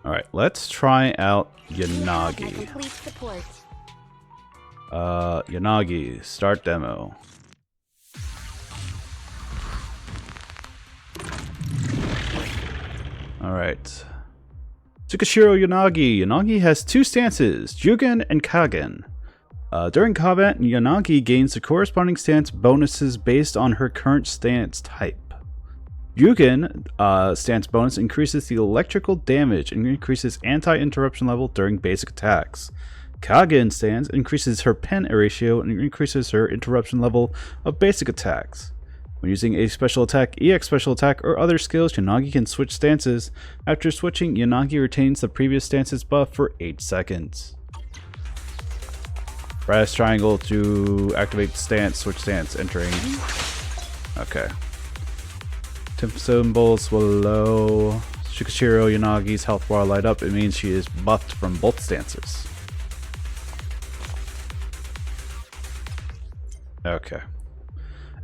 Alright, let's try out Yanagi. Yanagi, start demo. Alright. Tsukishiro Yanagi. Yanagi has two stances, Jugen and Kagen. During combat, Yanagi gains the corresponding stance bonuses based on her current stance type. Jugen stance bonus increases the electrical damage and increases anti-interruption level during basic attacks. Kagen stance increases her pen ratio and increases her interruption level of basic attacks. When using a special attack, EX special attack, or other skills, Yanagi can switch stances. After switching, Yanagi retains the previous stance's buff for 8 seconds. Press triangle to activate stance, switch stance, entering. Okay. Temp symbols below. Tsukishiro Yanagi's health bar light up. It means she is buffed from both stances. Okay.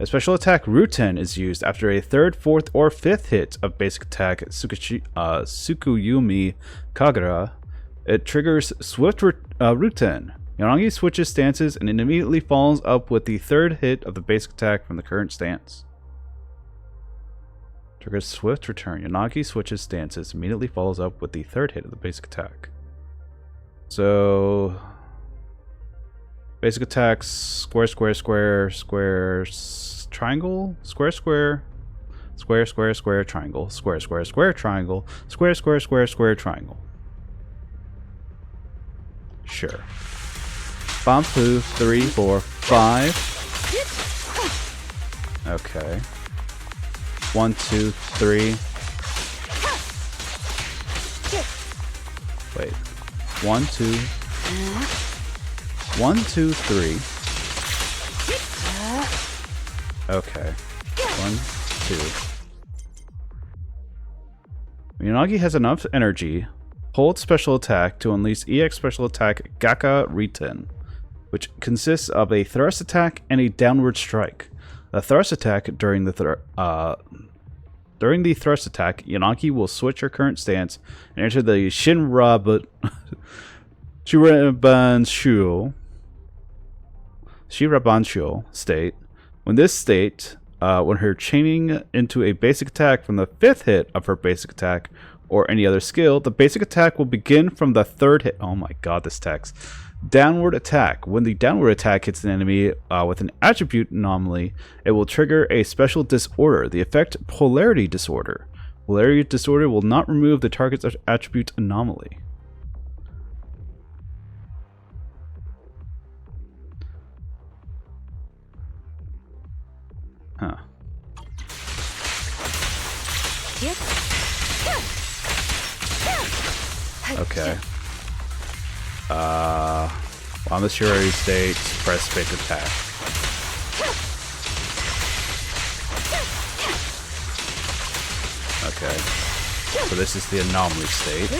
A special attack Ruten is used after a 3rd, 4th, or 5th hit of basic attack Tsukuyumi Kagura. It triggers Swift Ruten. Yanagi switches stances and it immediately follows up with the 3rd hit of the basic attack from the current stance. Triggers Swift Return. Yanagi switches stances, immediately follows up with the 3rd hit of the basic attack. So... basic attacks, square, square, square, square, triangle, square, square, square, square, square, triangle, square, square, square, triangle, square, square, square, square, triangle. Sure. Bomb 2, 3, 4, 5. Okay. 1, 2, 3. Wait. 1, 2. 1, 2, 3. Okay. 1, 2. Yanagi has enough energy. Hold special attack to unleash EX special attack Gaka Riten, which consists of a thrust attack and a downward strike. The thrust attack during the thrust attack, Yanagi will switch her current stance and enter the Shirabanshu state. When this state, when her chaining into a basic attack from the 5th hit of her basic attack or any other skill, the basic attack will begin from the 3rd hit. Oh my god, this text. Downward attack. When the downward attack hits an enemy with an attribute anomaly, it will trigger a special disorder. The effect Polarity Disorder. Polarity Disorder will not remove the target's attribute anomaly. Huh. Okay. On the Shiroi state, press fake attack. Okay. So this is the anomaly state.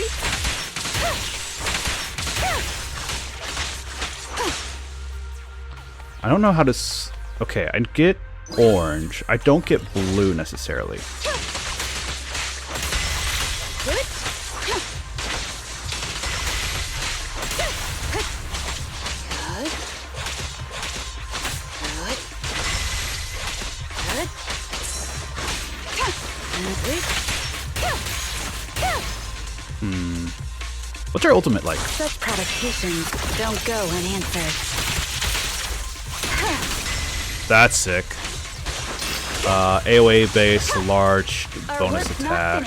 I don't know how to okay, I get orange. I don't get blue necessarily. What's your ultimate like? Such provocations don't go unanswered. That's sick. AoE based, large bonus attack.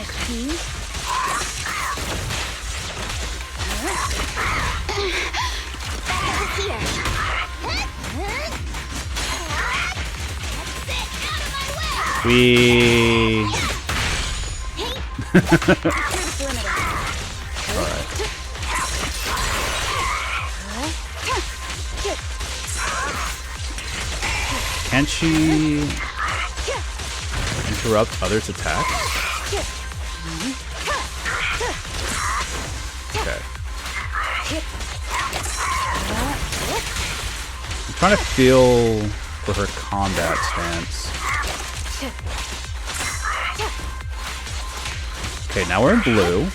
We. Alright. Can she interrupt others' attacks? Okay. I'm trying to feel for her combat stance. Okay, now we're in blue.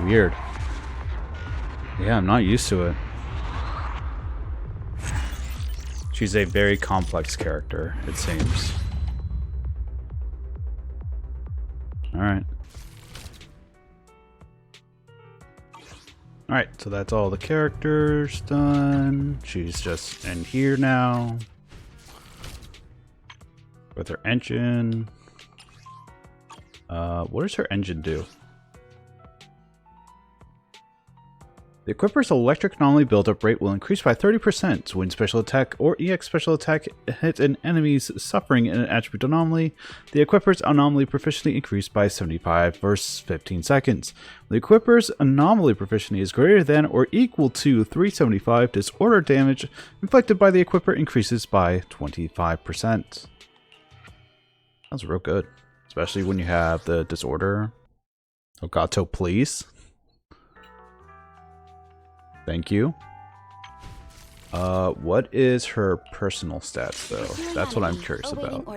Weird. Yeah, I'm not used to it. She's a very complex character, it seems. Alright. Alright, so that's all the characters done. She's just in here now. With her engine. What does her engine do? The equipper's electric anomaly buildup rate will increase by 30% when special attack or EX special attack hits an enemy's suffering in an attribute anomaly. The equipper's anomaly proficiency increased by 75 for 15 seconds. The equipper's anomaly proficiency is greater than or equal to 375 disorder damage inflicted by the equipper increases by 25%. That's real good, especially when you have the disorder. Elgato, please. Thank you. What is her personal stats, though? That's what I'm curious about.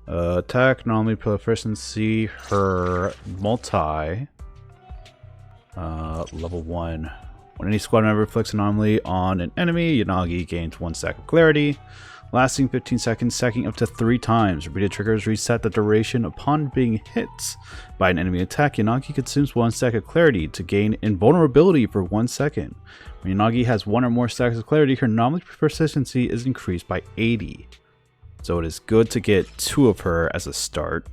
Attack, anomaly, proficiency, her multi, level 1. When any squad member inflicts an anomaly on an enemy, Yanagi gains 1 stack of clarity, lasting 15 seconds, stacking up to 3 times. Repeated triggers reset the duration upon being hit by an enemy attack. Yanagi consumes 1 stack of clarity to gain invulnerability for 1 second. When Yanagi has 1 or more stacks of clarity, her anomaly proficiency is increased by 80. So it is good to get 2 of her as a start.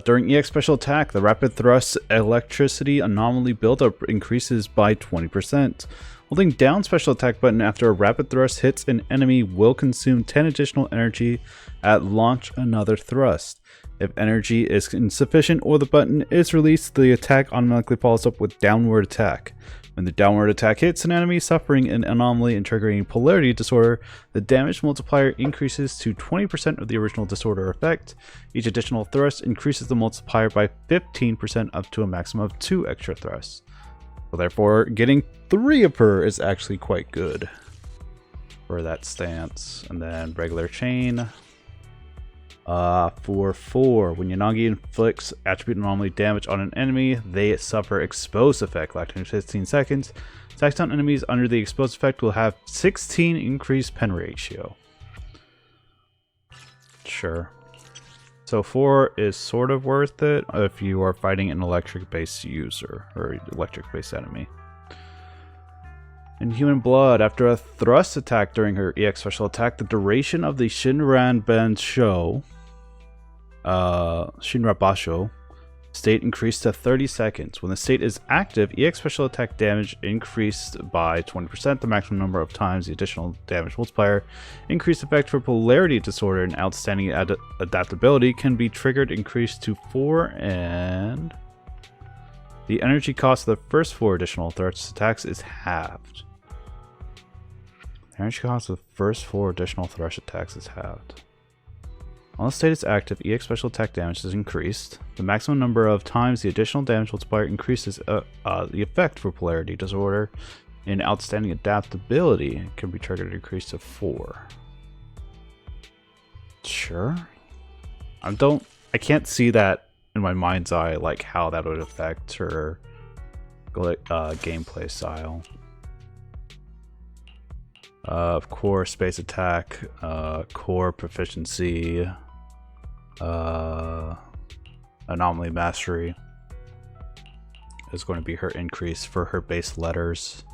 During EX special attack, the rapid thrust electricity anomaly buildup increases by 20%. Holding down special attack button after a rapid thrust hits an enemy will consume 10 additional energy at launch another thrust. If energy is insufficient or the button is released, the attack automatically follows up with downward attack. When the downward attack hits an enemy suffering an anomaly and triggering polarity disorder, the damage multiplier increases to 20% of the original disorder effect. Each additional thrust increases the multiplier by 15% up to a maximum of 2 extra thrusts. So therefore, getting 3 of her is actually quite good for that stance. And then regular chain. For 4, when Yanagi inflicts attribute anomaly damage on an enemy, they suffer expose effect, lasting 15 seconds. Attacks on enemies under the expose effect will have 16 increased pen ratio. Sure. So 4 is sort of worth it if you are fighting an electric-based user or electric-based enemy. In Human Blood, after a thrust attack during her EX special attack, the duration of the Shinran Basho state increased to 30 seconds. When the state is active, EX special attack damage increased by 20%. The maximum number of times the additional damage multiplier increased effect for polarity disorder and outstanding adaptability can be triggered increased to 4, and the energy cost of the first 4 additional thrust attacks is halved. The energy cost of the first 4 additional thrust attacks is halved. While the state is active, EX special attack damage is increased. The maximum number of times the additional damage multiplier increases the effect for polarity disorder and outstanding adaptability can be triggered to increase to 4. Sure. I can't see that in my mind's eye, like how that would affect her gameplay style. Of course, space attack, core proficiency, anomaly mastery is going to be her increase for her base letters.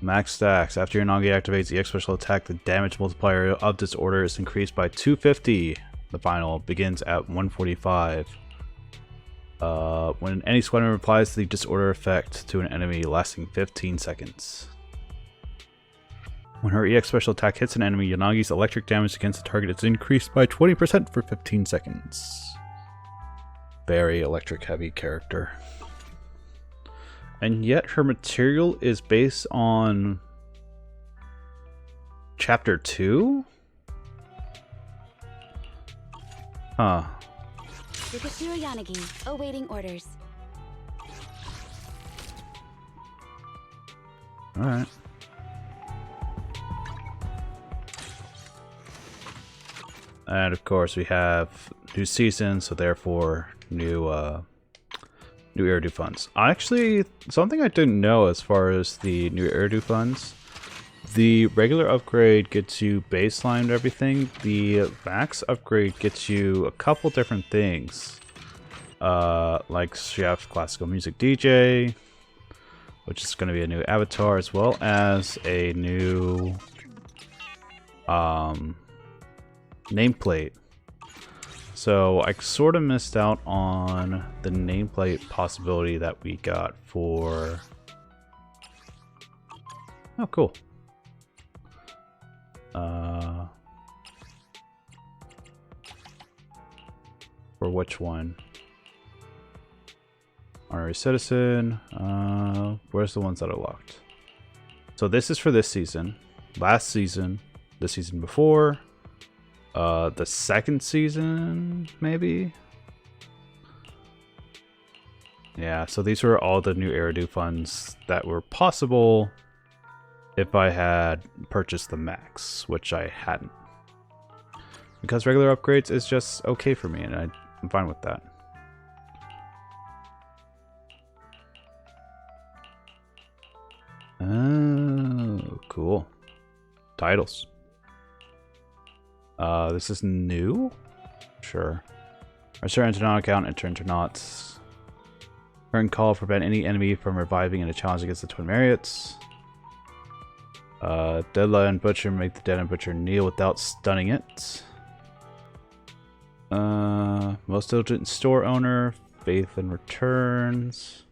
Max stacks. After Yanagi activates the EX special attack, the damage multiplier of disorder is increased by 250. The final begins at 145. When any squad member applies the disorder effect to an enemy lasting 15 seconds. When her EX special attack hits an enemy, Yanagi's electric damage against the target is increased by 20% for 15 seconds. Very electric heavy character. And yet her material is based on Chapter 2? Huh. Yukashiro Yanagi, awaiting orders. And of course we have new season, so therefore new Eridu funds. Actually, something I didn't know as far as the new Eridu funds. The regular upgrade gets you baseline and everything. The max upgrade gets you a couple different things. Like Chef Classical Music DJ, which is going to be a new avatar, as well as a new nameplate. So I sort of missed out on the nameplate possibility that we got for... Oh, cool. For which one? Honorary Citizen. Where's the ones that are locked? So this is for this season. Last season. The season before. The second season, maybe? Yeah, so these were all the new Eridu funds that were possible if I had purchased the max, which I hadn't. Because regular upgrades is just okay for me, and I'm fine with that. Oh, cool. Titles. This is new? Sure. Restore into non-account and turn to knots. Current call prevent any enemy from reviving in a challenge against the Twin Mariots. Deadline Butcher, make the dead and Butcher kneel without stunning it. Most diligent store owner, faith and returns.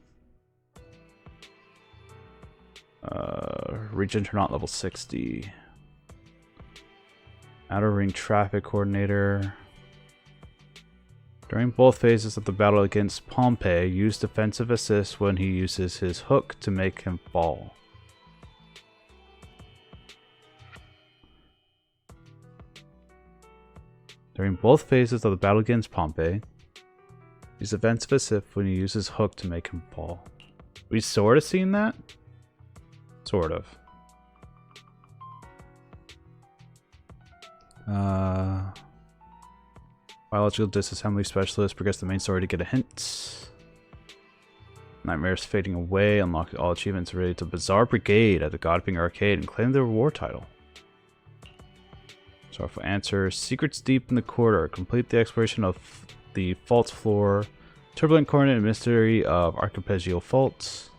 Region to not level 60. Outer ring traffic coordinator. During both phases of the battle against Pompey, use defensive assist when he uses his hook to make him fall. During both phases of the battle against Pompey, use defensive assist when he uses hook to make him fall. We sort of seen that? Sort of. Biological disassembly specialist, progress the main story to get a hint. Nightmares fading away, unlock all achievements related to Bizarre Brigade at the Godping Arcade and claim the reward title. Sorrowful answer, secrets deep in the corridor, complete the exploration of the fault floor, turbulent coordinate and mystery of archipelago faults.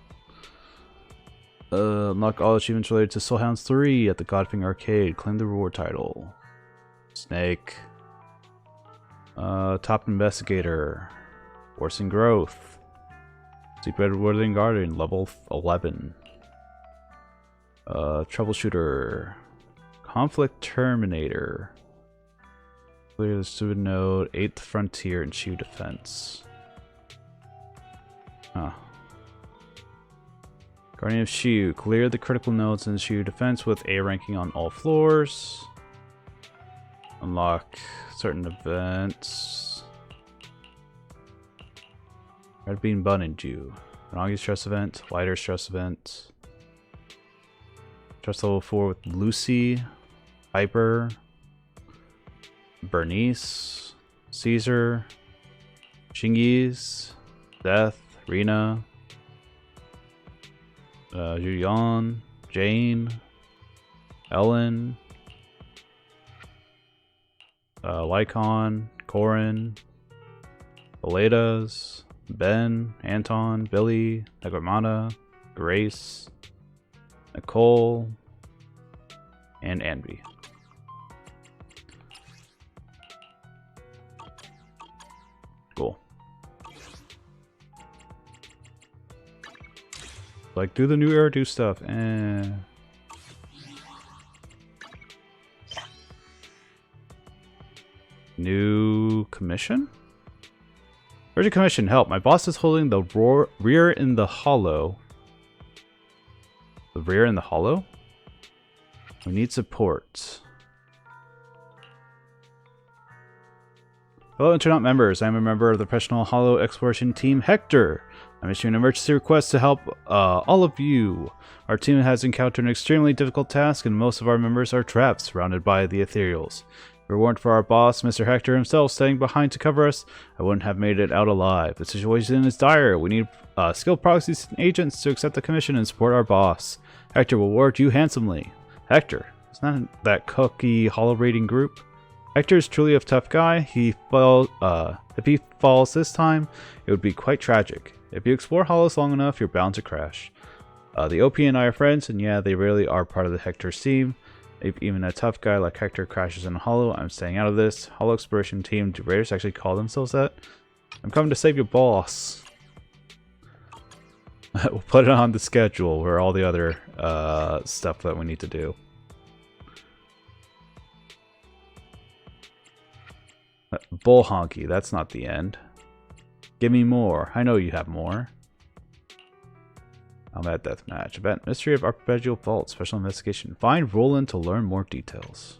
Unlock all achievements related to Soulhounds 3 at the Godping Arcade, claim the reward title. Snake. Top Investigator. Forcing Growth. Secret Woodland Garden, level 11. Troubleshooter. Conflict Terminator. Clear the stupid node, 8th Frontier, and Shield Defense. Huh. Guardian of Shu. Clear the critical nodes in Shu Defense with A ranking on all floors. Unlock certain events. Red Bean Bun and Dew. Ranagi Stress Event. Lighter Stress Event. Stress level 4 with Lucy. Piper. Bernice. Caesar. Shingiz. Death. Rena. Julian, Jane, Ellen, Lycon, Corin, Beledas, Ben, Anton, Billy, Negramata, Grace, Nicole, and Anby. Cool. Like, do the new Eridu stuff. New commission? Urgent commission, help. My boss is holding the rear in the hollow. The rear in the hollow? We need support. Hello, Internet members. I'm a member of the professional hollow exploration team, Hector. I'm issuing an emergency request to help all of you. Our team has encountered an extremely difficult task, and most of our members are trapped, surrounded by the ethereals. If it weren't for our boss, Mr. Hector himself, staying behind to cover us, I wouldn't have made it out alive. The situation is dire. We need skilled proxies and agents to accept the commission and support our boss. Hector will reward you handsomely. Hector? It's not that cookie hollow rating group. Hector is truly a tough guy. If he falls this time, it would be quite tragic. If you explore hollows long enough, you're bound to crash. The OP and I are friends, and yeah, they really are part of the Hector's team. If even a tough guy like Hector crashes in a hollow, I'm staying out of this. Hollow Exploration Team, do raiders actually call themselves that? I'm coming to save your boss. We'll put it on the schedule where all the other stuff that we need to do. Bull honky, that's not the end. Give me more. I know you have more. Combat Deathmatch. Event Mystery of Arpeggio Vault. Special Investigation. Find Roland to learn more details.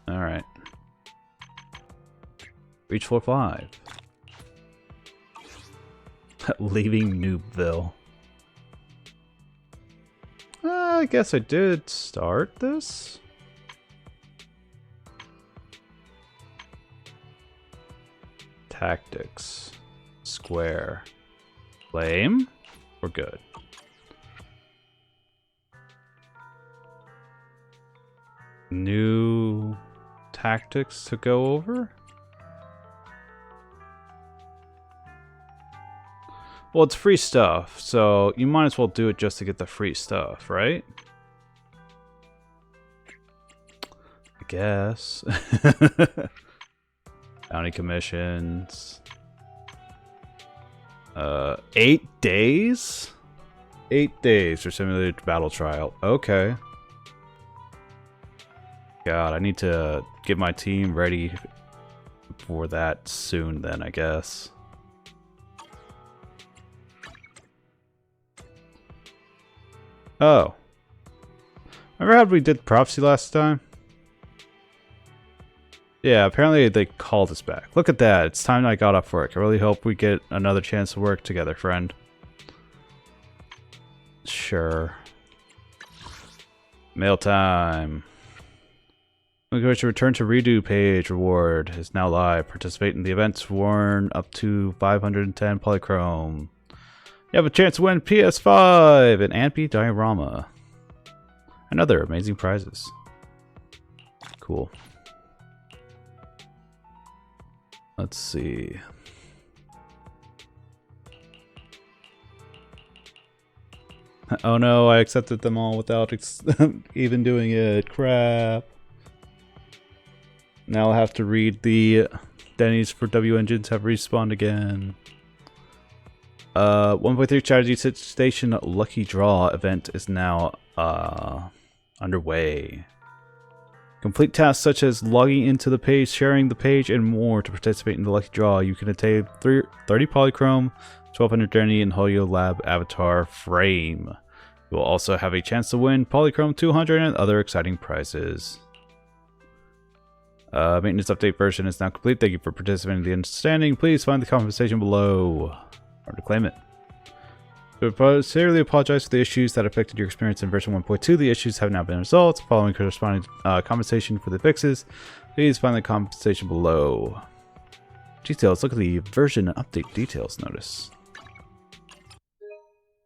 Alright. Reach floor 5. Leaving Noobville. I guess I did start this. Tactics. Square. Flame. We're good. New tactics to go over? Well, it's free stuff, so you might as well do it just to get the free stuff, right? I guess. Bounty commissions. 8 days? 8 days for simulated battle trial. Okay. God, I need to get my team ready for that soon then, I guess. Oh. Remember how we did prophecy last time? Yeah, apparently they called us back. Look at that. It's time I got off work. I really hope we get another chance to work together, friend. Sure. Mail time. We're going to return to redo page. Reward is now live. Participate in the events. Worn up to 510 polychrome. You have a chance to win PS5 and Ampy diorama. And other amazing prizes. Cool. Let's see. Oh no, I accepted them all without even doing it. Crap. Now I'll have to read the Denny's for W engines have respawned again. 1.3 strategy station lucky draw event is now underway. Complete tasks such as logging into the page, sharing the page, and more to participate in the lucky draw. You can attain 30 polychrome, 1200 Denny, and Holyo Lab avatar frame. You will also have a chance to win polychrome 200 and other exciting prizes. Maintenance update version is now complete. Thank you for participating in the understanding. Please find the compensation below. Or to claim it. We sincerely apologize for the issues that affected your experience in version 1.2. The issues have now been resolved. Following corresponding compensation for the fixes, please find the compensation below. Details. Look at the version update details notice.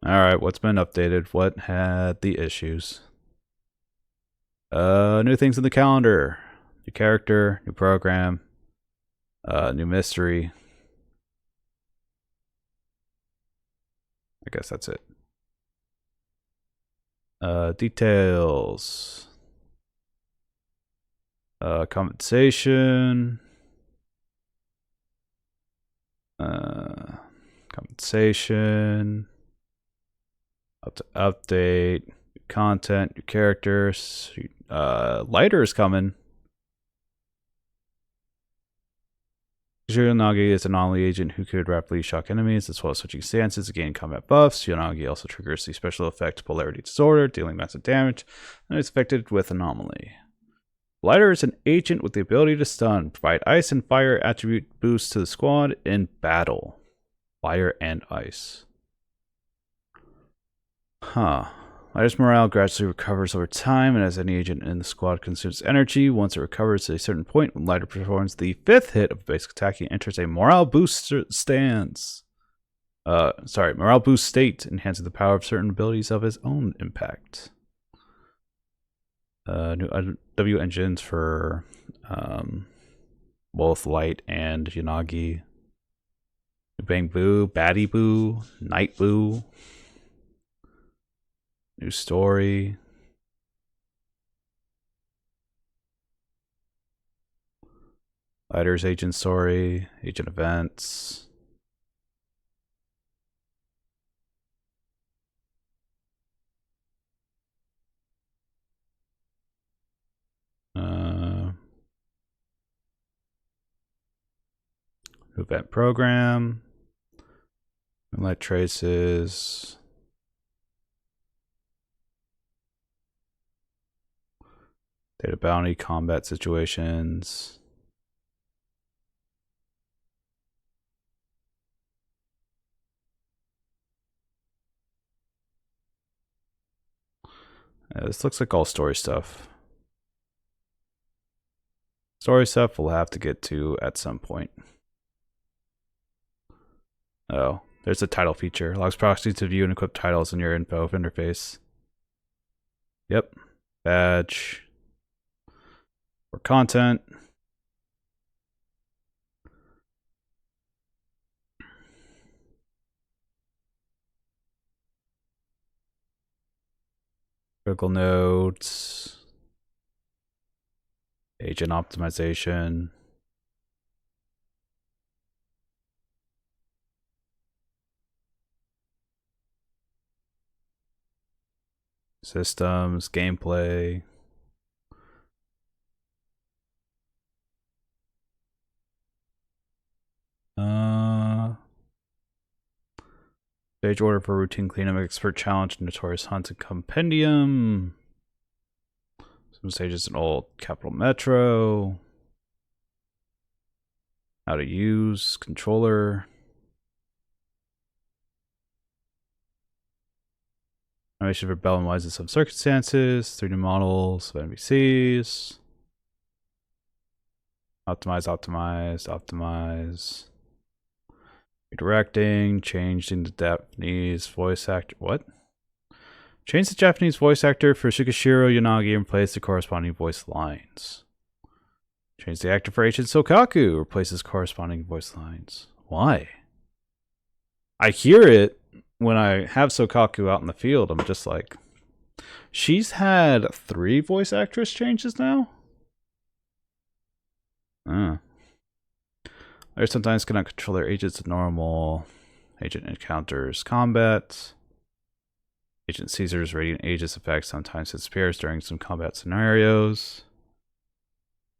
Alright, what's been updated? What had the issues? New things in the calendar. New character, new program, new mystery. I guess that's it. Details. Compensation. Compensation. Up to update. New content. New characters. Lighter is coming. Yonagi is an anomaly agent who could rapidly shock enemies as well as switching stances to gain combat buffs. Yonagi also triggers the special effect Polarity Disorder, dealing massive damage, and is affected with anomaly. Lighter is an agent with the ability to stun, provide ice and fire attribute boosts to the squad in battle. Fire and ice. Huh. Lighter's morale gradually recovers over time, and as any agent in the squad consumes energy, once it recovers to a certain point, when Lighter performs the 5th hit of basic attack, he enters a morale boost stance. Morale boost state, enhancing the power of certain abilities of his own impact. New W engines for both Light and Yanagi. Bang Boo, Baddie Boo, Night Boo. New story. Lighter's agent story, agent events. Event program. Moonlight traces. Data bounty, combat situations. This looks like all story stuff. Story stuff we'll have to get to at some point. Oh, there's a title feature. Allows proxies to view and equip titles in your info interface. Yep. Badge. For content. Critical nodes. Agent optimization. Systems, gameplay. Stage order for routine cleanup, expert challenge, notorious hunt, and compendium. Some stages in old Capital Metro. How to use controller. Animation for Bell and Wise in some circumstances. 3D models of NPCs. Optimize. Redirecting. Changed into Japanese voice actor. What? Change the Japanese voice actor for Shikashiro Yanagi and replace the corresponding voice lines. Change the actor for Agent Sokaku. Replaces corresponding voice lines. Why? I hear it when I have Sokaku out in the field. I'm just like, she's had 3 voice actress changes now? They sometimes cannot control their agents in normal. Agent encounters combat. Agent Caesar's radiant Aegis effect sometimes disappears during some combat scenarios.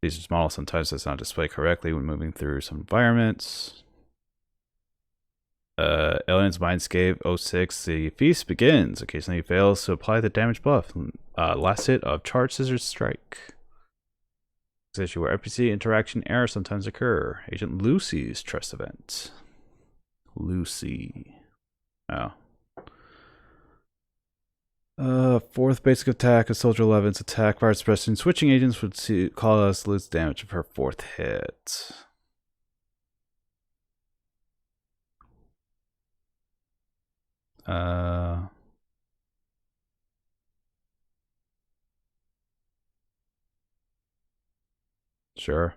Caesar's model sometimes does not display correctly when moving through some environments. Alien's Mindscape 06, the feast begins. Occasionally he fails to apply the damage buff. Last hit of Charge Scissors Strike. Issue where NPC interaction errors sometimes occur. Agent Lucy's trust event. Lucy. Oh. 4th basic attack of Soldier 11's attack fire suppression. Switching agents would cause less damage of her 4th hit. Sure.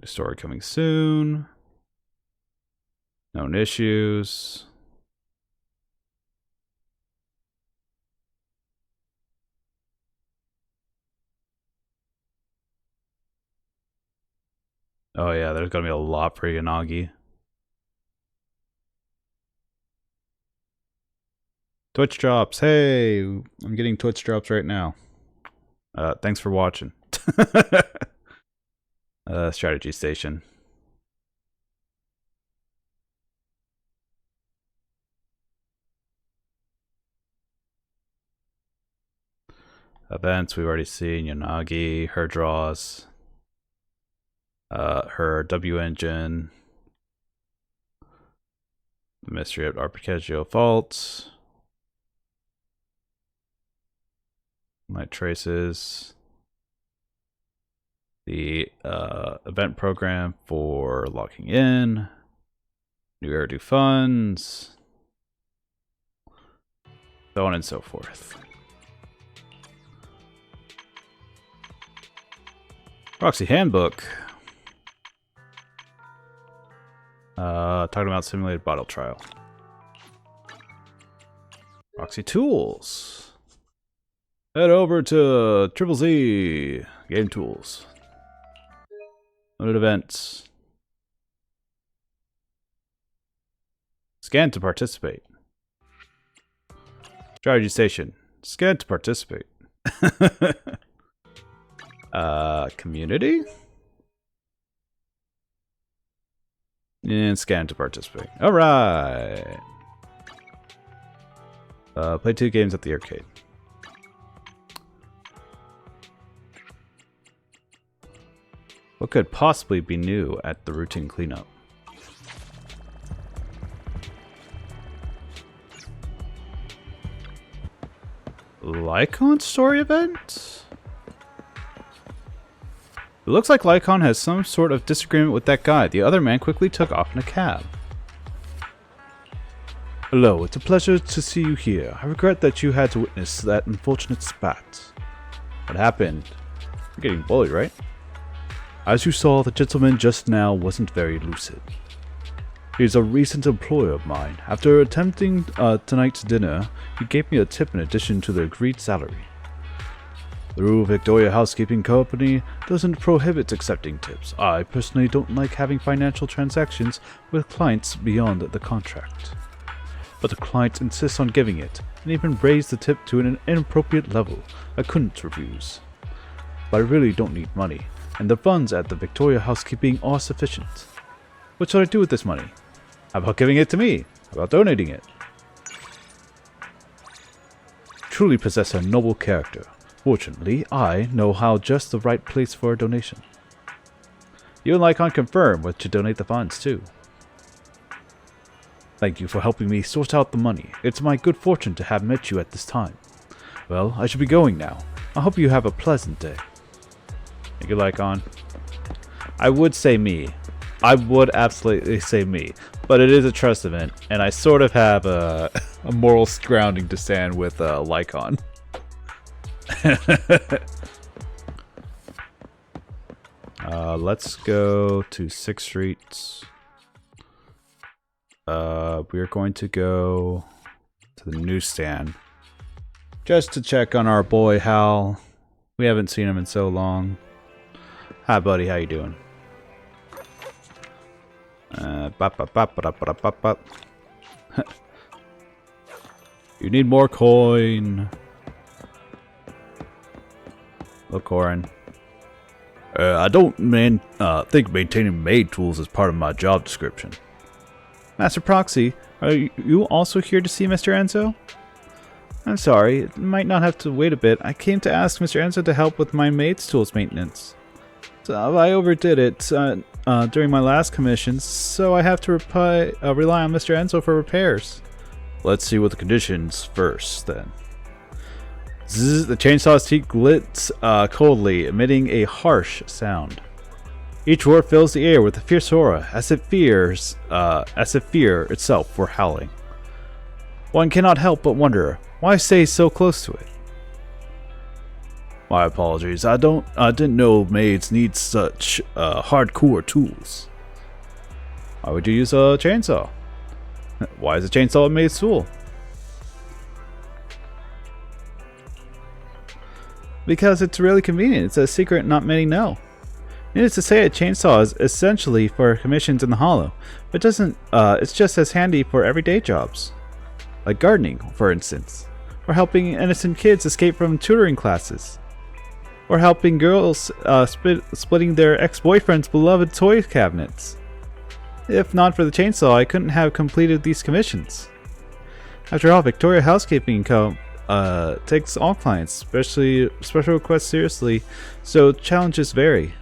The story coming soon. Known issues. Oh yeah, there's gonna be a lot for Yanagi. Twitch drops. Hey, I'm getting Twitch drops right now. Thanks for watching. Strategy station. Events we've already seen. Yanagi, her draws. Her W engine. Mystery of Arpeggio Fault. Light traces. The event program for logging in. New Erdu funds. So on and so forth. Proxy Handbook. Talking about simulated bottle trial. Proxy Tools. Head over to Triple Z Game Tools. Limited events. Scan to participate. Strategy Station. Scan to participate. Community? And scan to participate. Alright. Play 2 games at the arcade. What could possibly be new at the routine cleanup? Lycon story event? It looks like Lycon has some sort of disagreement with that guy. The other man quickly took off in a cab. Hello, it's a pleasure to see you here. I regret that you had to witness that unfortunate spat. What happened? You're getting bullied, right? As you saw, the gentleman just now wasn't very lucid. He's a recent employer of mine. After attempting tonight's dinner, he gave me a tip in addition to the agreed salary. The rule of Victoria Housekeeping Company doesn't prohibit accepting tips. I personally don't like having financial transactions with clients beyond the contract. But the client insists on giving it, and even raised the tip to an inappropriate level I couldn't refuse. But I really don't need money, and the funds at the Victoria Housekeeping are sufficient. What should I do with this money? How about giving it to me? How about donating it? Truly possess a noble character. Fortunately, I know how just the right place for a donation. You and Lycon confirm whether to donate the funds too. Thank you for helping me sort out the money. It's my good fortune to have met you at this time. Well, I should be going now. I hope you have a pleasant day. Thank you, Lycon. I would say me. I would absolutely say me. But it is a trust event, and I sort of have a moral grounding to stand with Lycon. Let's go to 6th Street. We're going to go to the newsstand just to check on our boy Hal. We haven't seen him in so long. Hi, buddy. How you doing? You need more coin. Look, Corin. I don't think maintaining maid tools is part of my job description. Master Proxy, are you also here to see Mr. Enzo? I'm sorry, it might not have to wait a bit. I came to ask Mr. Enzo to help with my maid's tools maintenance. So I overdid it during my last commissions, so I have to rely on Mr. Enzo for repairs. Let's see what the conditions first, then. Zzz, the chainsaw's teeth glitz coldly, emitting a harsh sound. Each roar fills the air with a fierce aura, as if fear itself were howling. One cannot help but wonder, why stay so close to it? My apologies, I didn't know maids need such hardcore tools. Why would you use a chainsaw? Why is a chainsaw a maid's tool? Because it's really convenient. It's a secret not many know. Needless to say, a chainsaw is essentially for commissions in the hollow, but doesn't. It's just as handy for everyday jobs, like gardening, for instance, or helping innocent kids escape from tutoring classes, or helping girls splitting their ex-boyfriend's beloved toy cabinets. If not for the chainsaw, I couldn't have completed these commissions. After all, Victoria Housekeeping Co. takes all clients, especially special requests, seriously, so challenges vary.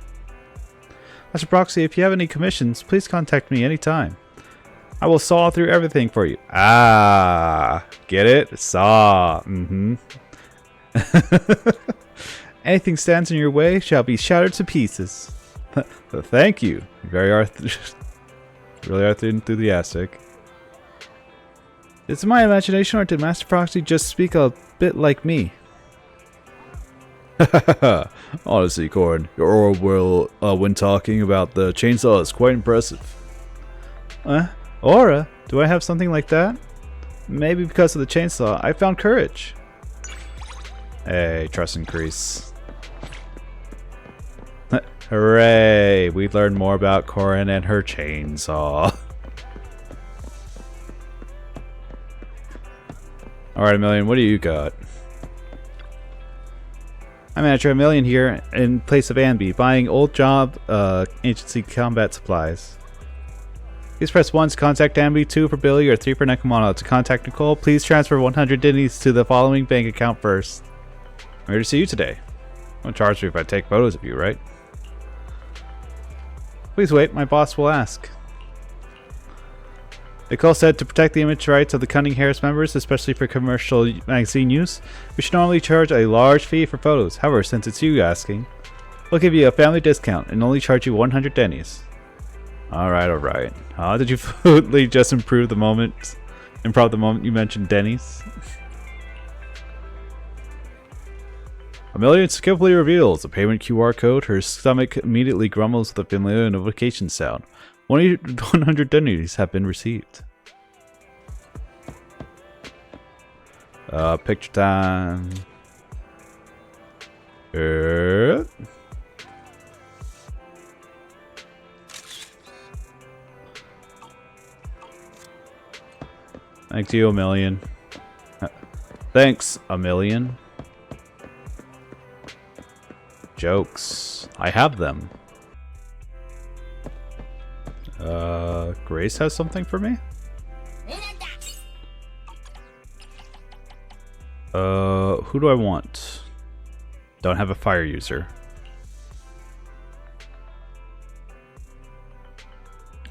Master Proxy, if you have any commissions, please contact me anytime. I will saw through everything for you. Ah, get it? Saw. Anything stands in your way shall be shattered to pieces. Thank you. Very really enthusiastic. Is it my imagination, or did Master Proxy just speak a bit like me? Honestly, Corn, your aura will, when talking about the chainsaw is quite impressive. Aura? Do I have something like that? Maybe because of the chainsaw, I found courage. Hey, trust increase. Hooray! We've learned more about Corin and her chainsaw. Alright, Emilian, what do you got? I'm Manager Emilian here in place of Anby, buying old job agency combat supplies. Please press 1 to contact Anby, 2 for Billy, or 3 for Nekomano. To contact Nicole, please transfer 100 Dinnies to the following bank account first. I'm here to see you today. Don't charge me if I take photos of you, right? Please wait, my boss will ask. Nicole said to protect the image rights of the Cunning Harris members, especially for commercial magazine use, we should normally charge a large fee for photos. However, since it's you asking, we'll give you a family discount and only charge you 100 Dennies. Alright, alright. Did you fully just improve the moment you mentioned Denny's? Amelia skillfully reveals a payment QR code. Her stomach immediately grumbles with a familiar notification sound. 100 Denny's have been received. Picture time. Thanks you, a million. Thanks, a million. Jokes. I have them. Grace has something for me? Who do I want? Don't have a fire user.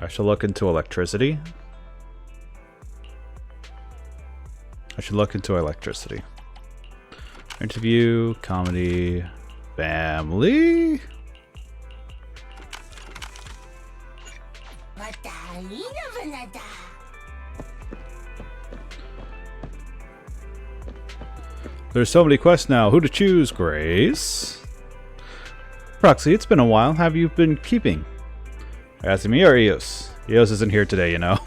I shall look into electricity. Interview, comedy, family. There's so many quests now. Who to choose, Grace? Proxy, it's been a while. Have you been keeping? Asking me or Eos? Eos isn't here today, you know.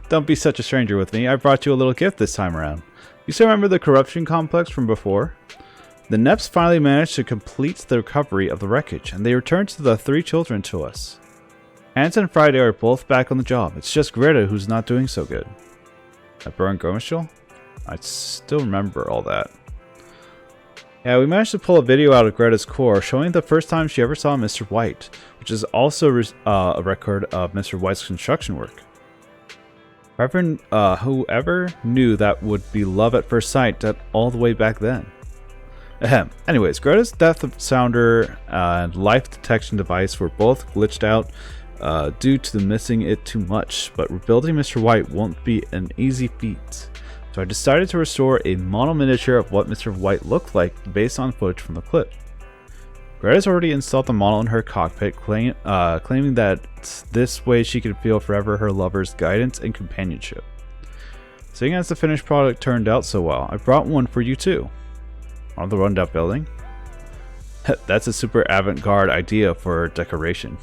Don't be such a stranger with me. I brought you a little gift this time around. You still remember the corruption complex from before? The Neps finally managed to complete the recovery of the wreckage, and they returned the 3 children to us. Hans and Friday are both back on the job. It's just Greta who's not doing so good. At Burn Gomishal? I still remember all that. Yeah, we managed to pull a video out of Greta's core showing the first time she ever saw Mr. White, which is also a record of Mr. White's construction work. Whoever knew that would be love at first sight all the way back then. Ahem. Anyways, Greta's depth sounder and life detection device were both glitched out due to missing it too much, but rebuilding Mr. White won't be an easy feat. So I decided to restore a model miniature of what Mr. White looked like based on footage from the clip. Greta's already installed the model in her cockpit, claiming that this way she could feel forever her lover's guidance and companionship. Seeing as the finished product turned out so well, I brought one for you too. On the rundown building? That's a super avant-garde idea for decoration.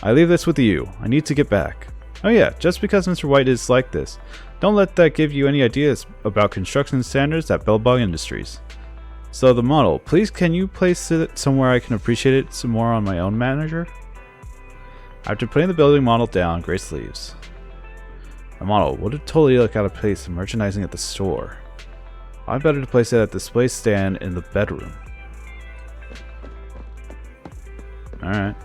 I leave this with you. I need to get back. Oh yeah, just because Mr. White is like this, don't let that give you any ideas about construction standards at Bellbug Industries. So the model, please can you place it somewhere I can appreciate it some more on my own manager? After putting the building model down, Grace leaves. The model would have totally look out of place in merchandising at the store. I'd better to place it at the display stand in the bedroom. Alright.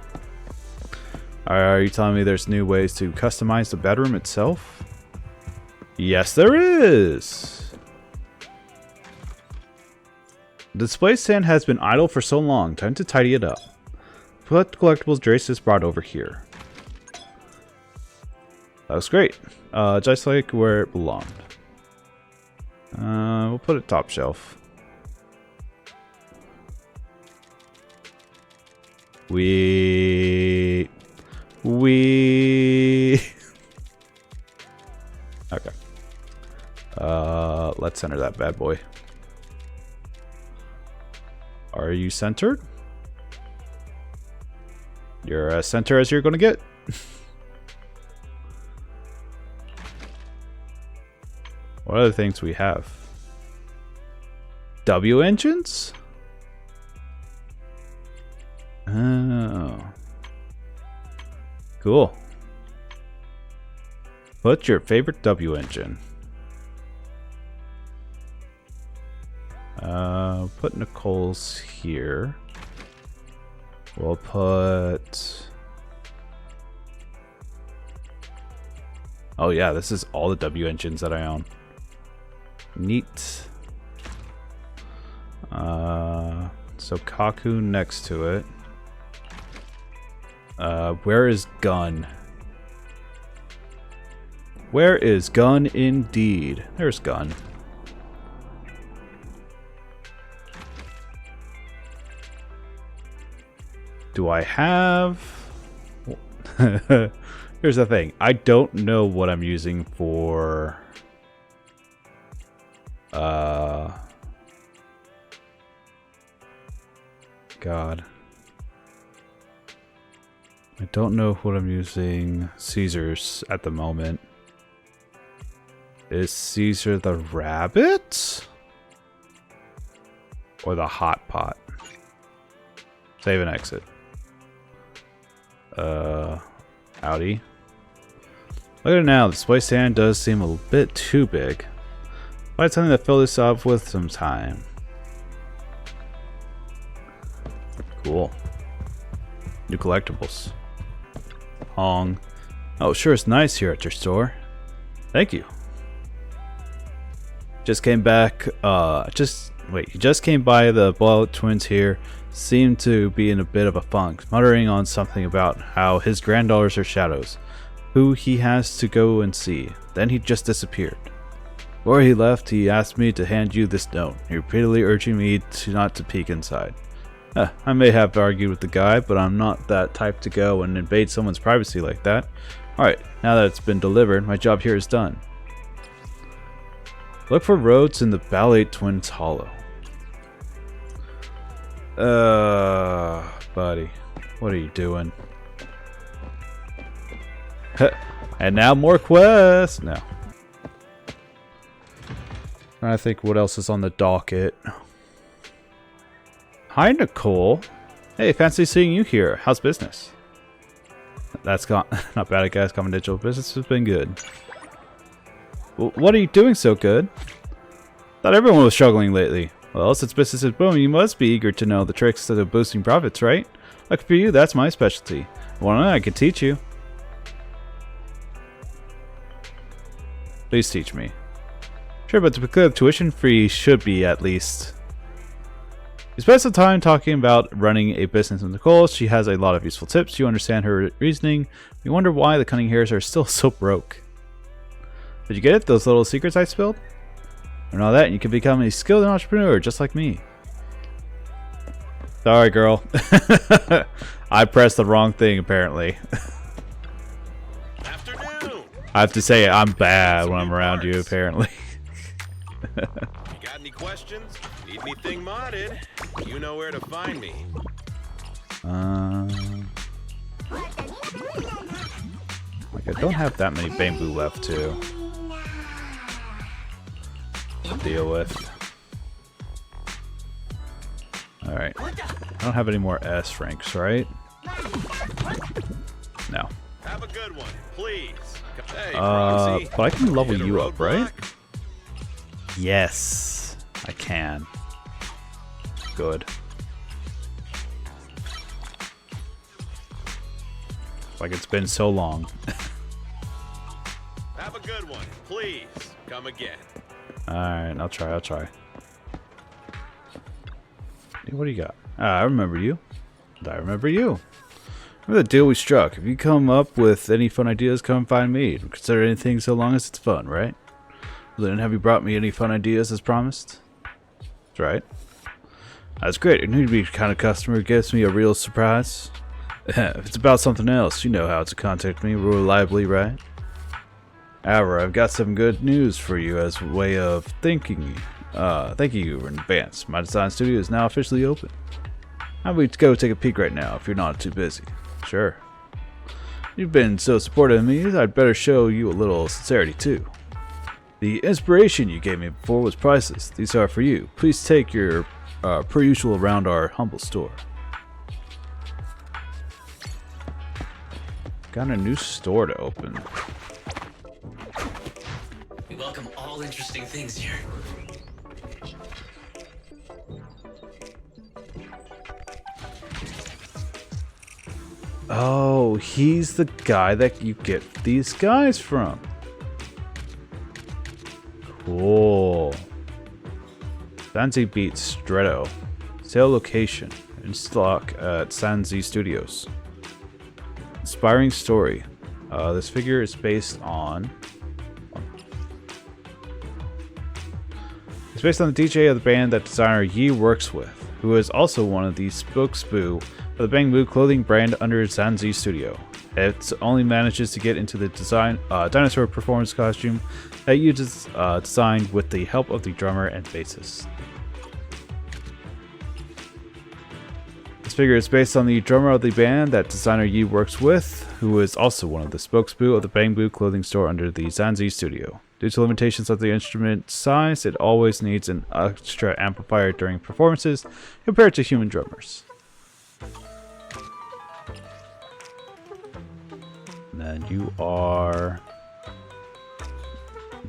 Are you telling me there's new ways to customize the bedroom itself? Yes, there is! The display stand has been idle for so long, time to tidy it up. Put collectibles Drace has brought over here. That was great. Just like where it belonged. We'll put it top shelf. We okay. Let's center that bad boy. Are you centered? You're as center as you're gonna get. What other things we have? W engines? Oh. Cool. Put your favorite W engine. Put Nicole's here. We'll put... Oh yeah, this is all the W engines that I own. Neat. So Kaku next to it. Where is Gun? Where is Gun indeed? There's Gun. Do I have... Here's the thing. I don't know what I'm using for... God. I don't know what I'm using Caesar's at the moment. Is Caesar the rabbit? Or the hot pot? Save and exit. Howdy. Look at it now. The display stand does seem a bit too big. Find something to fill this up with some time. Cool. New collectibles. Hong. Oh, sure, it's nice here at your store. Thank you. Just came back. You just came by. The Blowout twins here seem to be in a bit of a funk, muttering on something about how his granddaughters are shadows, who he has to go and see. Then he just disappeared. Before he left, he asked me to hand you this note, repeatedly urging me not to peek inside. I may have argued with the guy, but I'm not that type to go and invade someone's privacy like that. Alright, now that it's been delivered, my job here is done. Look for roads in the Ballet Twins Hollow. Buddy, what are you doing? And now more quests. No. I think what else is on the docket. Hi, Nicole. Hey, fancy seeing you here. How's business? That's not bad, I guess. Confidential business has been good. What are you doing so good? Thought everyone was struggling lately. Well, since business is booming, you must be eager to know the tricks to boosting profits, right? Lucky for you, that's my specialty. Well, I can teach you. Please teach me. Sure, but to be clear, tuition free should be at least. We spent some time talking about running a business with Nicole. She has a lot of useful tips. You understand her reasoning. We wonder why the cunning hairs are still so broke. Did you get it? Those little secrets I spilled? And all that, and you can become a skilled entrepreneur just like me. Sorry, girl. I pressed the wrong thing, apparently. Afternoon. I have to say, I'm bad when I'm around you, apparently. You got any questions? Need anything modded? You know where to find me. Like, I don't have that many bamboo left to deal with. Alright. I don't have any more S ranks, right? No. Have a good one, please. Hey, but I can level hit a you up, right? roadblock? Yes, I can. Good. Like it's been so long. Have a good one, please. Come again. Alright, I'll try. Hey, what do you got? I remember you. And I remember you. Remember the deal we struck. If you come up with any fun ideas, come find me. Consider anything so long as it's fun, right? Lynn, have you brought me any fun ideas as promised? That's right. That's great. You need to be the kind of customer who gives me a real surprise. If it's about something else, you know how to contact me reliably, right? However, I've got some good news for you as a way of thanking you in advance. My design studio is now officially open. How about we go take a peek right now if you're not too busy? Sure. You've been so supportive of me, I'd better show you a little sincerity too. The inspiration you gave me before was priceless. These are for you. Please take your per usual around our humble store. Got a new store to open. We welcome all interesting things here. Oh, he's the guy that you get these guys from. Cool. Sanzi beats Stretto. Sale location. In stock at Sanzi Studios. Inspiring story. This figure is based on... It's based on the DJ of the band that designer Yi works with, who is also one of the spokespeople of the Bangbu clothing brand under Sanzi Studio. It only manages to get into the dinosaur performance costume that Yi designed with the help of the drummer and bassist. This figure is based on the drummer of the band that designer Yi works with, who is also one of the spokespeople of the Bangbu clothing store under the Sanzi Studio. Due to limitations of the instrument size, it always needs an extra amplifier during performances compared to human drummers. And then you are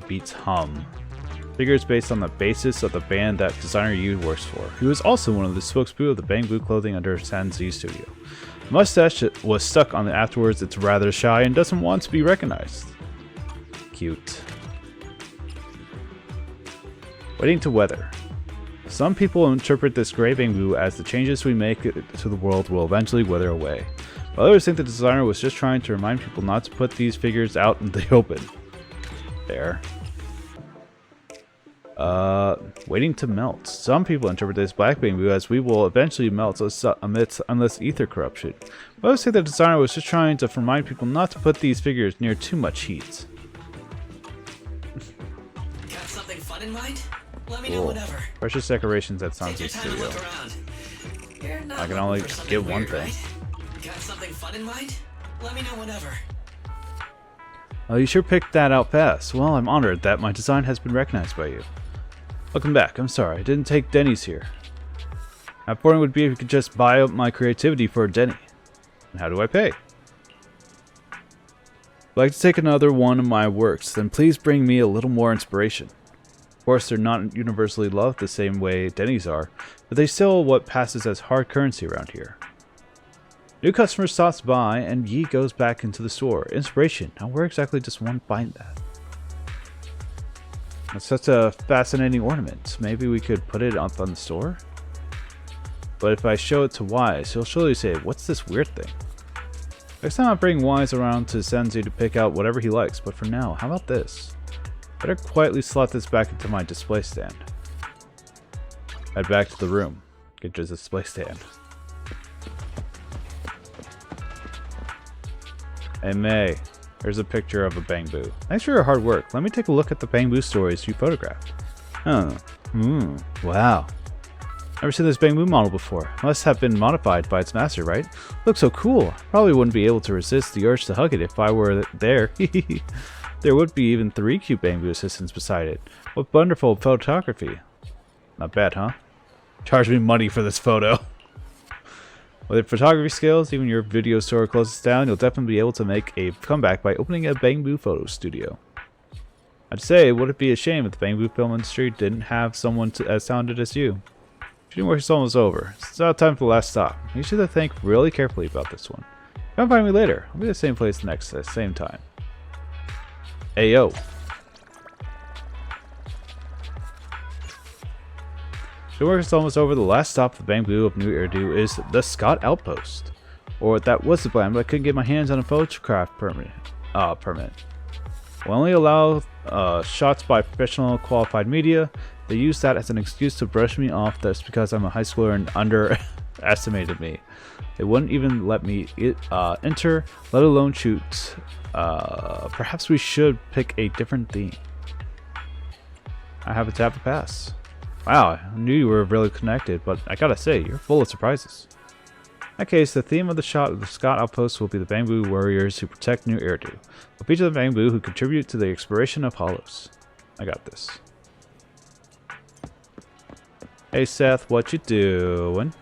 Beats Hum. Figure is based on the basis of the band that designer Yu works for, who is also one of the spokespeople of the Bangbu clothing under Sanzi Studio. The mustache was stuck on it afterwards. It's rather shy and doesn't want to be recognized. Cute. Waiting to weather. Some people interpret this gray Bangbu as the changes we make to the world will eventually wither away. While others think the designer was just trying to remind people not to put these figures out in the open. There. Waiting to melt. Some people interpret this black Bangbu as we will eventually melt amidst endless ether corruption. But others say the designer was just trying to remind people not to put these figures near too much heat. Got something fun in mind? Let me know whenever. Precious decorations at Sanzi Studio. I can only get one thing. Right? Got something fun in mind? Let me know whenever. Oh, you sure picked that out fast. Well, I'm honored that my design has been recognized by you. Welcome back. I'm sorry, I didn't take Denny's here. How important would it be if you could just buy up my creativity for a Denny? And how do I pay? If you'd like to take another one of my works, then please bring me a little more inspiration. Of course, they're not universally loved the same way Denny's are, but they still what passes as hard currency around here. New customer stops by, and Yi goes back into the store. Inspiration. Now, where exactly does one find that? It's such a fascinating ornament. Maybe we could put it up on the store? But if I show it to Wise, he'll surely say, "What's this weird thing?" Next time I'll bring Wise around to Senzu to pick out whatever he likes, but for now, how about this? Better quietly slot this back into my display stand. Head back to the room. Get your display stand. Hey May, here's a picture of a Bangbu. Thanks for your hard work. Let me take a look at the Bangbu stories you photographed. Oh, wow. Never seen this Bangbu model before. Must have been modified by its master, right? Looks so cool. Probably wouldn't be able to resist the urge to hug it if I were there. There would be even 3 cute Bangbu assistants beside it. What wonderful photography. Not bad, huh? Charge me money for this photo. With your photography skills, even your video store closes down, you'll definitely be able to make a comeback by opening a Bangbu photo studio. I'd say, would it be a shame if the Bangbu film industry didn't have someone as talented as you? Shooting work is almost over. It's now time for the last stop. You should think really carefully about this one. Come find me later. I'll be at the same place next at the same time. Ayo. The work is almost over. The last stop of Bangbu of New Eridu is the Scott Outpost. Or that was the plan, but I couldn't get my hands on a photograph permit. Will only allow shots by professional qualified media. They use that as an excuse to brush me off. That's because I'm a high schooler and underestimated me. They wouldn't even let me enter, let alone shoot. Perhaps we should pick a different theme. I happen to have a pass. Wow, I knew you were really connected, but I gotta say, you're full of surprises. In that case, the theme of the shot of the Scott outpost will be the bamboo warriors who protect New Eridu. They'll feature the bamboo who contribute to the exploration of hollows. I got this. Hey Seth, what you doing?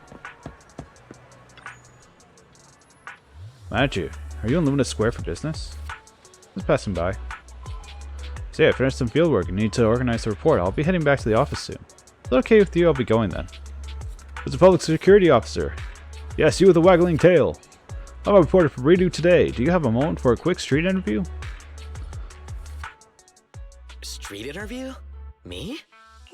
Aren't you? Are you in Lumina Square for business? Just passing by. So yeah, I finished some field work and need to organize the report. I'll be heading back to the office soon. Is it okay with you? I'll be going then. It's a public security officer. Yes, you with the waggling tail. I'm a reporter for Redo Today. Do you have a moment for a quick street interview? Street interview? Me?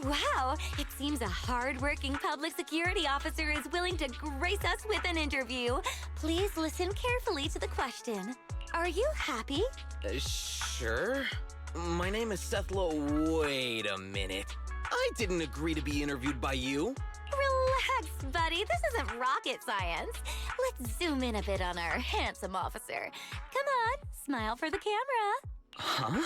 Wow, it seems a hard-working public security officer is willing to grace us with an interview. Please listen carefully to the question. Are you happy? Sure. My name is Seth Lowe. Wait a minute. I didn't agree to be interviewed by you. Relax, buddy. This isn't rocket science. Let's zoom in a bit on our handsome officer. Come on, smile for the camera. Huh?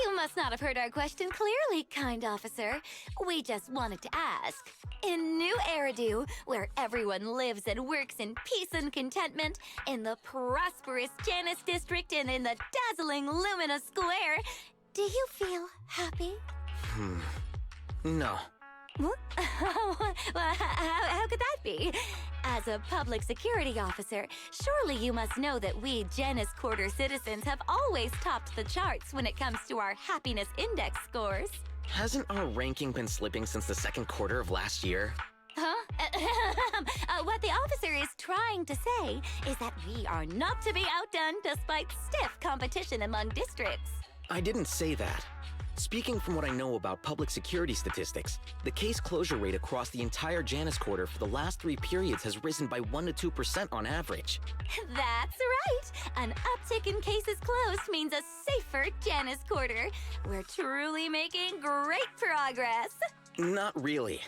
You must not have heard our question clearly, kind officer. We just wanted to ask. In New Eridu, where everyone lives and works in peace and contentment, in the prosperous Janus district and in the dazzling Lumina Square, do you feel happy? No. Well, how could that be? As a public security officer, surely you must know that we Janus Quarter citizens have always topped the charts when it comes to our happiness index scores. Hasn't our ranking been slipping since the second quarter of last year? Huh? What the officer is trying to say is that we are not to be outdone despite stiff competition among districts. I didn't say that. Speaking from what I know about public security statistics, the case closure rate across the entire Janus Quarter for the last 3 periods has risen by 1 to 2% on average. That's right! An uptick in cases closed means a safer Janus Quarter. We're truly making great progress. Not really.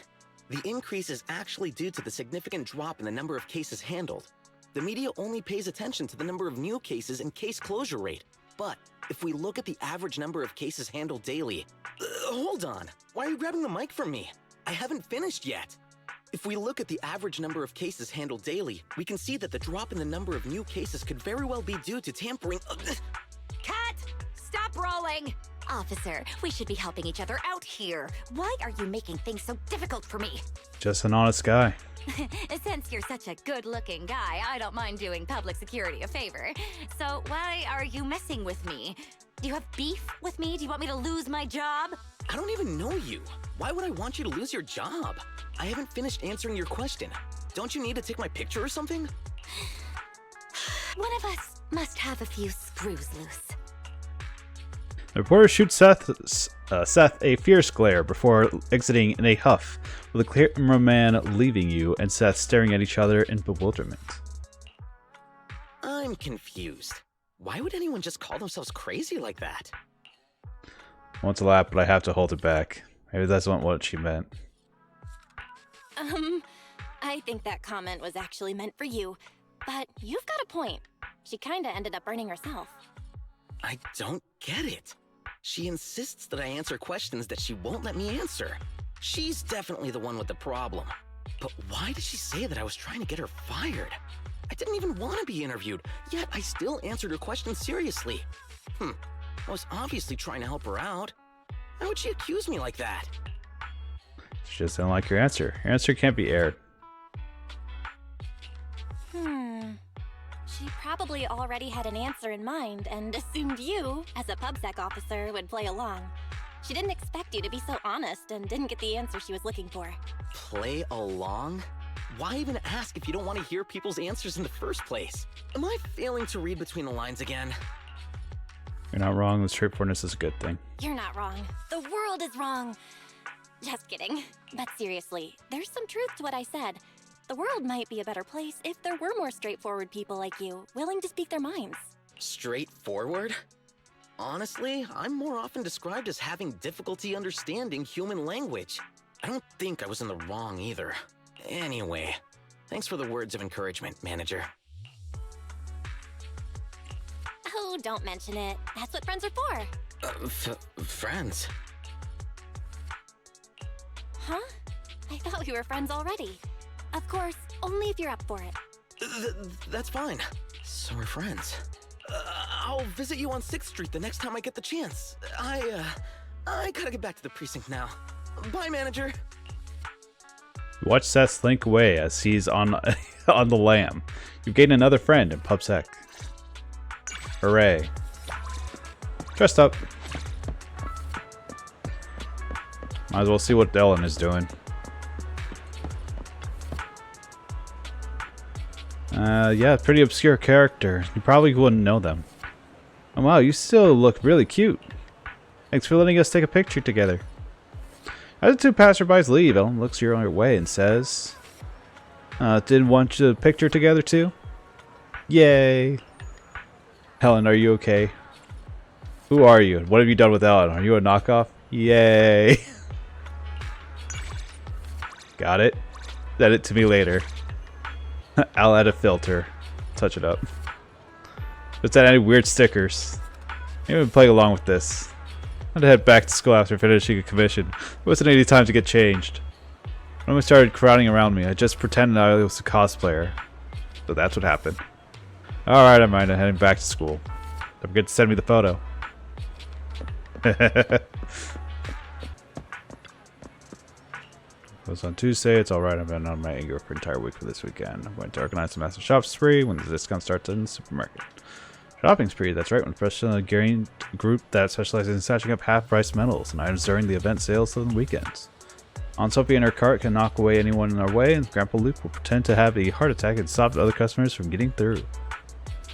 The increase is actually due to the significant drop in the number of cases handled. The media only pays attention to the number of new cases and case closure rate. But if we look at the average number of cases handled daily... hold on! Why are you grabbing the mic from me? I haven't finished yet! If we look at the average number of cases handled daily, we can see that the drop in the number of new cases could very well be due to tampering... Cat! Stop rolling! Officer, we should be helping each other out here. Why are you making things so difficult for me? Just an honest guy. Since you're such a good-looking guy, I don't mind doing public security a favor. So why are you messing with me? Do you have beef with me? Do you want me to lose my job? I don't even know you. Why would I want you to lose your job? I haven't finished answering your question. Don't you need to take my picture or something? One of us must have a few screws loose. The reporter shoots Seth a fierce glare before exiting in a huff, with the cameraman leaving you and Seth staring at each other in bewilderment. I'm confused. Why would anyone just call themselves crazy like that? I want to laugh, but I have to hold it back. Maybe that's not what she meant. I think that comment was actually meant for you. But you've got a point. She kinda ended up burning herself. I don't get it. She insists that I answer questions that she won't let me answer. She's definitely the one with the problem. But why did she say that I was trying to get her fired? I didn't even want to be interviewed, yet I still answered her questions seriously. I was obviously trying to help her out. Why would she accuse me like that? She just didn't like your answer. Your answer can't be aired. She probably already had an answer in mind and assumed you, as a PubSec officer, would play along. She didn't expect you to be so honest and didn't get the answer she was looking for. Play along? Why even ask if you don't want to hear people's answers in the first place? Am I failing to read between the lines again? You're not wrong. The straightforwardness is a good thing. You're not wrong. The world is wrong. Just kidding. But seriously, there's some truth to what I said. The world might be a better place if there were more straightforward people like you, willing to speak their minds. Straightforward? Honestly, I'm more often described as having difficulty understanding human language. I don't think I was in the wrong either. Anyway, thanks for the words of encouragement, manager. Oh, don't mention it. That's what friends are for. Friends? Huh? I thought we were friends already. Of course, only if you're up for it. That's fine. So we're friends. I'll visit you on 6th Street the next time I get the chance. I gotta get back to the precinct now. Bye, manager. Watch Seth slink away as he's on on the lam. You've gained another friend in PubSec. Hooray. Dressed up. Might as well see what Ellen is doing. Yeah, pretty obscure character. You probably wouldn't know them. Oh wow, you still look really cute. Thanks for letting us take a picture together. As the two passerbys leave, Ellen looks your way and says, didn't want you to picture together too? Yay. Helen, are you okay? Who are you? What have you done with Ellen? Are you a knockoff? Yay. Got it? Send it to me later. I'll add a filter. Touch it up. Just add any weird stickers. Maybe playing along with this. I'm gonna head back to school after finishing a commission. It wasn't any time to get changed. When we started crowding around me, I just pretended I was a cosplayer. So that's what happened. Alright, I'm heading back to school. Don't forget to send me the photo. It was on Tuesday. It's alright. I've been on my anger for an entire week for this weekend. I'm going to organize a massive shop spree when the discount starts in the supermarket. Shopping spree, that's right, when professionally gained group that specializes in snatching up half-price metals and items during the event sales on the weekends. Aunt Sophie and her cart can knock away anyone in our way, and Grandpa Luke will pretend to have a heart attack and stop other customers from getting through.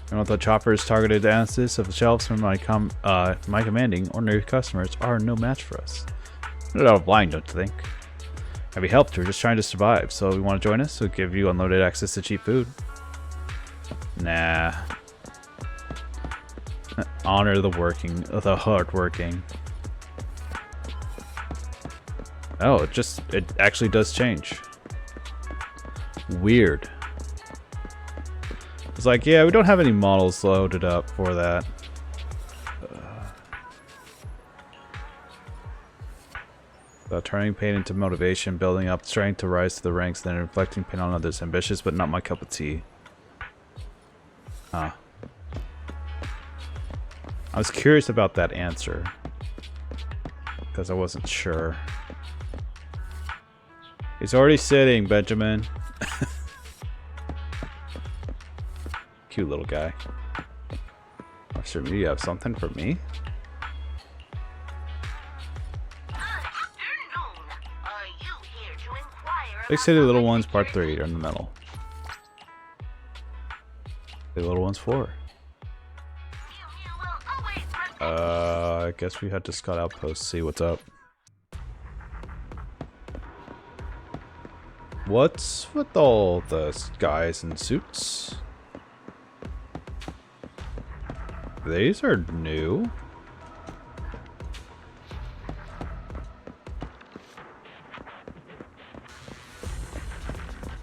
And with the choppers targeted analysis of the shelves from my commanding, ordinary customers are no match for us. Not out of line, don't you think? Have you helped? We're just trying to survive, so you want to join us? We'll give you unlimited access to cheap food. Nah. Honor the hardworking. Oh, it actually does change. Weird. It's like, yeah, we don't have any models loaded up for that. About turning pain into motivation, building up strength to rise to the ranks, then inflicting pain on others. Ambitious, but not my cup of tea. Huh. I was curious about that answer. Because I wasn't sure. He's already sitting, Benjamin. Cute little guy. Sure, you have something for me? Big City Little Ones Part 3 are in the middle. Big Little Ones 4. I guess we had to scout outpost, see what's up. What's with all the guys in suits? These are new.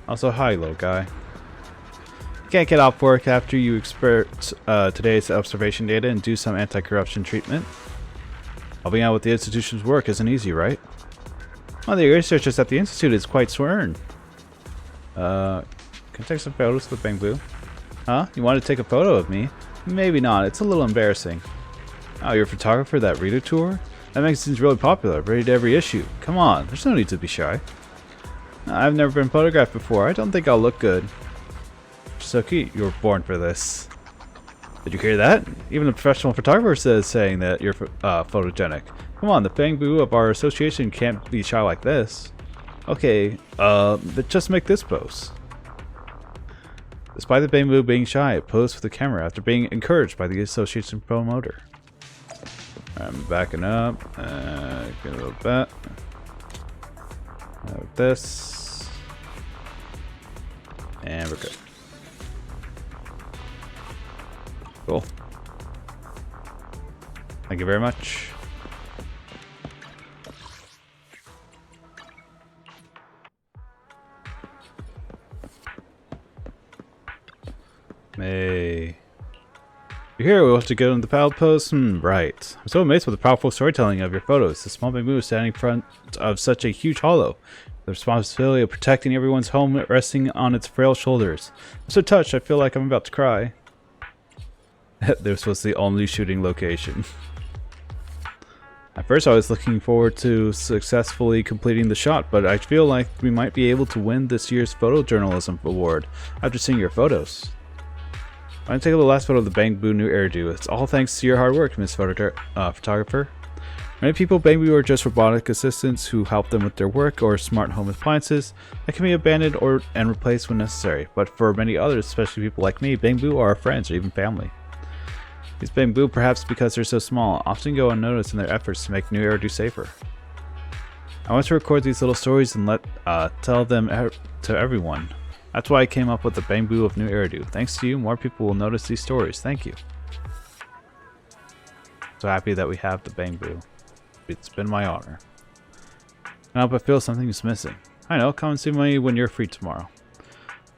Also, hi, little guy. You can't get off work after you expert today's observation data and do some anti-corruption treatment. Helping out with the institution's work isn't easy, right? One of the researchers at the institute is quite sworn. Can I take some photos with Bamboo? Huh? You want to take a photo of me? Maybe not. It's a little embarrassing. Oh, you're a photographer that reader tour? That magazine's really popular. Rated every issue. Come on. There's no need to be shy. I've never been photographed before. I don't think I'll look good. Suki, you were born for this. Did you hear that? Even a professional photographer says saying that you're photogenic. Come on, the Bamboo of our association can't be shy like this. Okay, but just make this pose. Despite the Bamboo being shy, it posed for the camera after being encouraged by the association promoter. I'm backing up. Get a little bit. Like this. And we're good. Cool. Thank you very much. May. You're here, we'll have to go in the pal post. Right. I'm so amazed with the powerful storytelling of your photos. The small bamboo standing in front of such a huge hollow. The responsibility of protecting everyone's home resting on its frail shoulders. I'm so touched, I feel like I'm about to cry. This was the only shooting location. At first I was looking forward to successfully completing the shot, but I feel like we might be able to win this year's photojournalism award after seeing your photos. I'm going to take a look at the last photo of the Bamboo New Hairdo. It's all thanks to your hard work, Miss Photographer. Many people, Bamboo are just robotic assistants who help them with their work or smart home appliances that can be abandoned and replaced when necessary. But for many others, especially people like me, Bamboo are our friends or even family. These Bamboo, perhaps because they're so small, often go unnoticed in their efforts to make New Hairdo safer. I want to record these little stories and tell them to everyone. That's why I came up with the Bamboo of New Hairdo. Thanks to you, more people will notice these stories. Thank you. So happy that we have the Bamboo. It's been my honor. I help but feel something is missing. I know, come and see me when you're free tomorrow.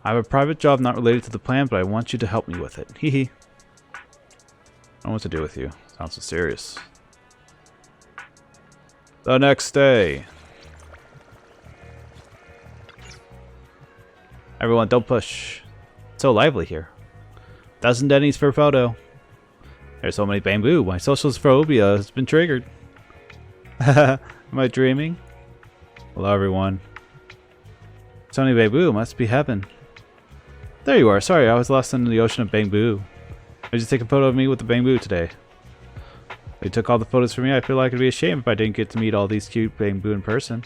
I have a private job not related to the plan, but I want you to help me with it. Hee hee. I don't know what to do with you. Sounds so serious. The next day. Everyone, don't push. It's so lively here. 1,000 Denny's for a photo. There's so many Bamboo. My social phobia has been triggered. Am I dreaming? Hello, everyone. So many Bamboo. Must be heaven. There you are. Sorry, I was lost in the ocean of Bamboo. I just take a photo of me with the Bamboo today. They took all the photos for me. I feel like it'd be a shame if I didn't get to meet all these cute Bamboo in person.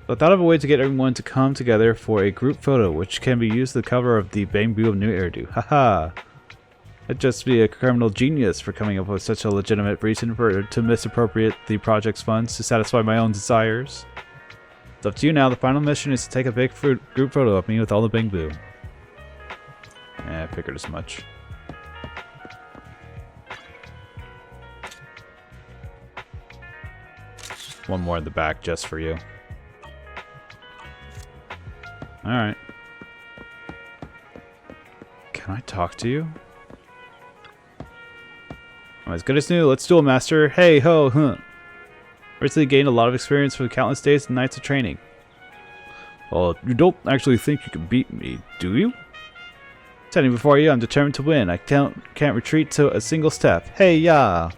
So I thought of a way to get everyone to come together for a group photo, which can be used as the cover of the Bamboo of New Hairdo. Haha! I'd just be a criminal genius for coming up with such a legitimate reason to misappropriate the project's funds to satisfy my own desires. It's up to you now. The final mission is to take a big group photo of me with all the Bamboo. I figured as much. One more in the back just for you. Alright. Can I talk to you? I'm as good as new. Let's duel, Master. Hey ho, huh. Recently gained a lot of experience from countless days and nights of training. Well, you don't actually think you can beat me, do you? Standing before you, I'm determined to win. I can't retreat to a single step. Hey ya!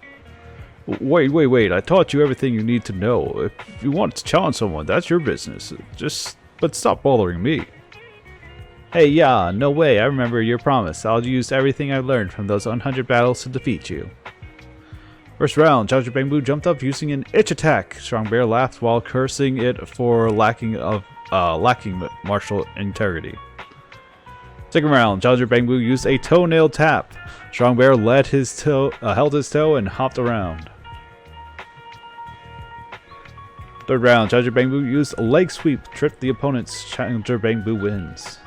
Wait. I taught you everything you need to know. If you want to challenge someone, that's your business. But stop bothering me. Hey ya, no way. I remember your promise. I'll use everything I learned from those 100 battles to defeat you. First round, Challenger Bamboo jumped up using an itch attack. Strong Bear laughed while cursing it for lacking martial integrity. Second round, Challenger Bamboo used a toenail tap. Strong Bear held his toe and hopped around. Third round, Challenger Bamboo used a leg sweep, tripped the opponent's. Challenger Bamboo wins.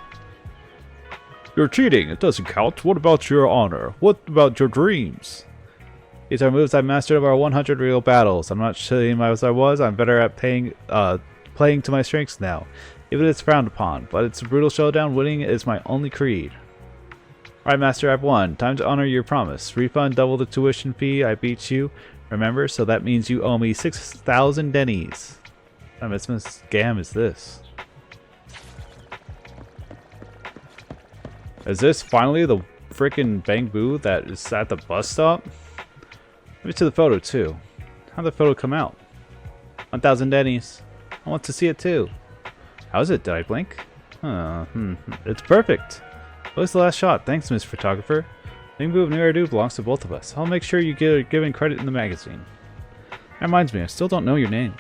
You're cheating. It doesn't count. What about your honor? What about your dreams? These are moves I mastered over 100 real battles. I'm not shame as I was. I'm better at playing to my strengths now. Even if it's frowned upon, but it's a brutal showdown. Winning is my only creed. Alright, Master, I've won. Time to honor your promise. Refund double the tuition fee. I beat you. Remember? So that means you owe me 6,000 Denny's. What kind of scam is this? Is this finally the freaking Bamboo that is at the bus stop? Maybe to the photo too. How'd the photo come out? 1,000 Denny's. I want to see it too. How's it? Did I blink? It's perfect. What was the last shot? Thanks, Miss Photographer. Bamboo of New Hairdo belongs to both of us. I'll make sure you get given credit in the magazine. That reminds me, I still don't know your name.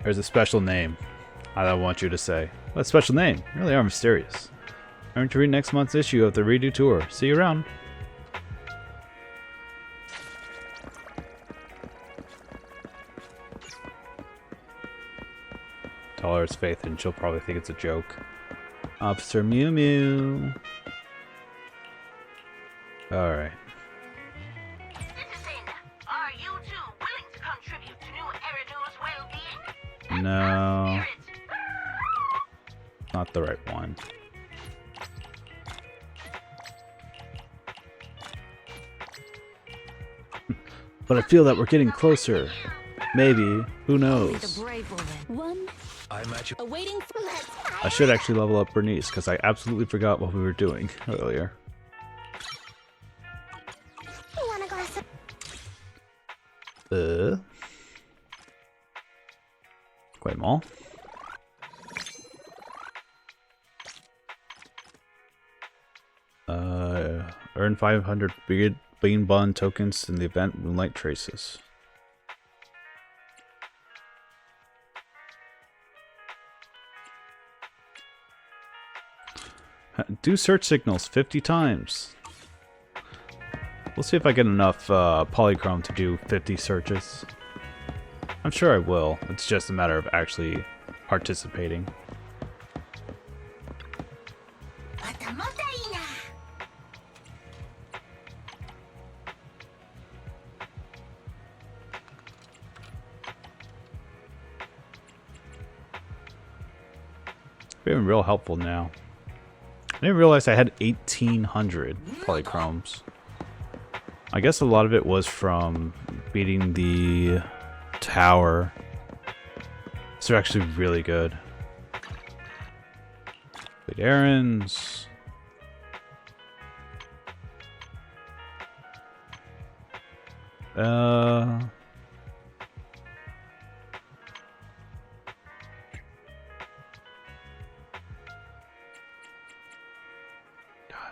There's a special name I want you to say. What special name? You really are mysterious. Remember to read next month's issue of the Redo Tour. See you around. Tell Laura's faith, and she'll probably think it's a joke. Officer Mew Mew. Alright. Citizen, are you two willing to contribute to New Eridu's well-being? No. Not the right one. But I feel that we're getting closer. Maybe. Who knows? One I'm at you. awaiting. I should actually level up Bernice, because I absolutely forgot what we were doing earlier. Quite mall. Earn 500 Bean Bond tokens in the event Moonlight Traces. Do search signals 50 times. We'll see if I get enough polychrome to do 50 searches. I'm sure I will. It's just a matter of actually participating. Been real helpful now. I didn't realize I had 1,800 polychromes. I guess a lot of it was from beating the tower. These are actually really good. Complete errands.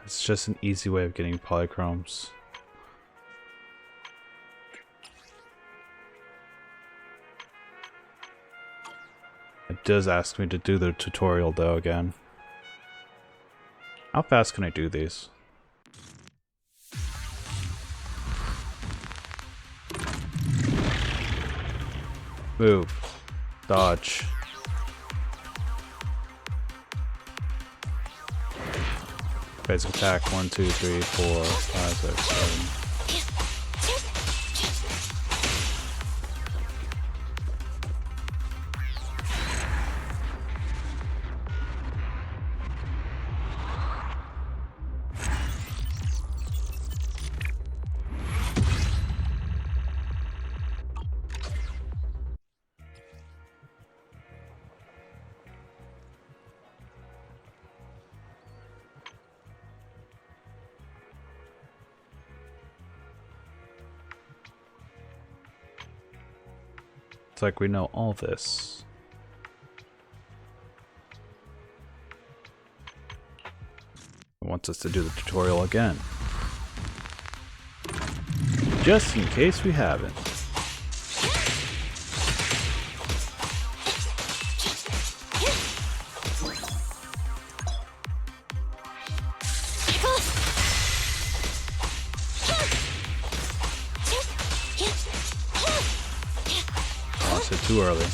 It's just an easy way of getting polychromes. It does ask me to do the tutorial though again. How fast can I do these? Move. Dodge. Basic attack 1, 2, 3, 4, 5, 6, 7. It's like we know all this. It wants us to do the tutorial again. Just in case we haven't. Too early.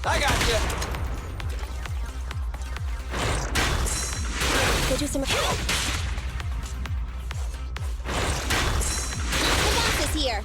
I got you. Go do some. The boss is here.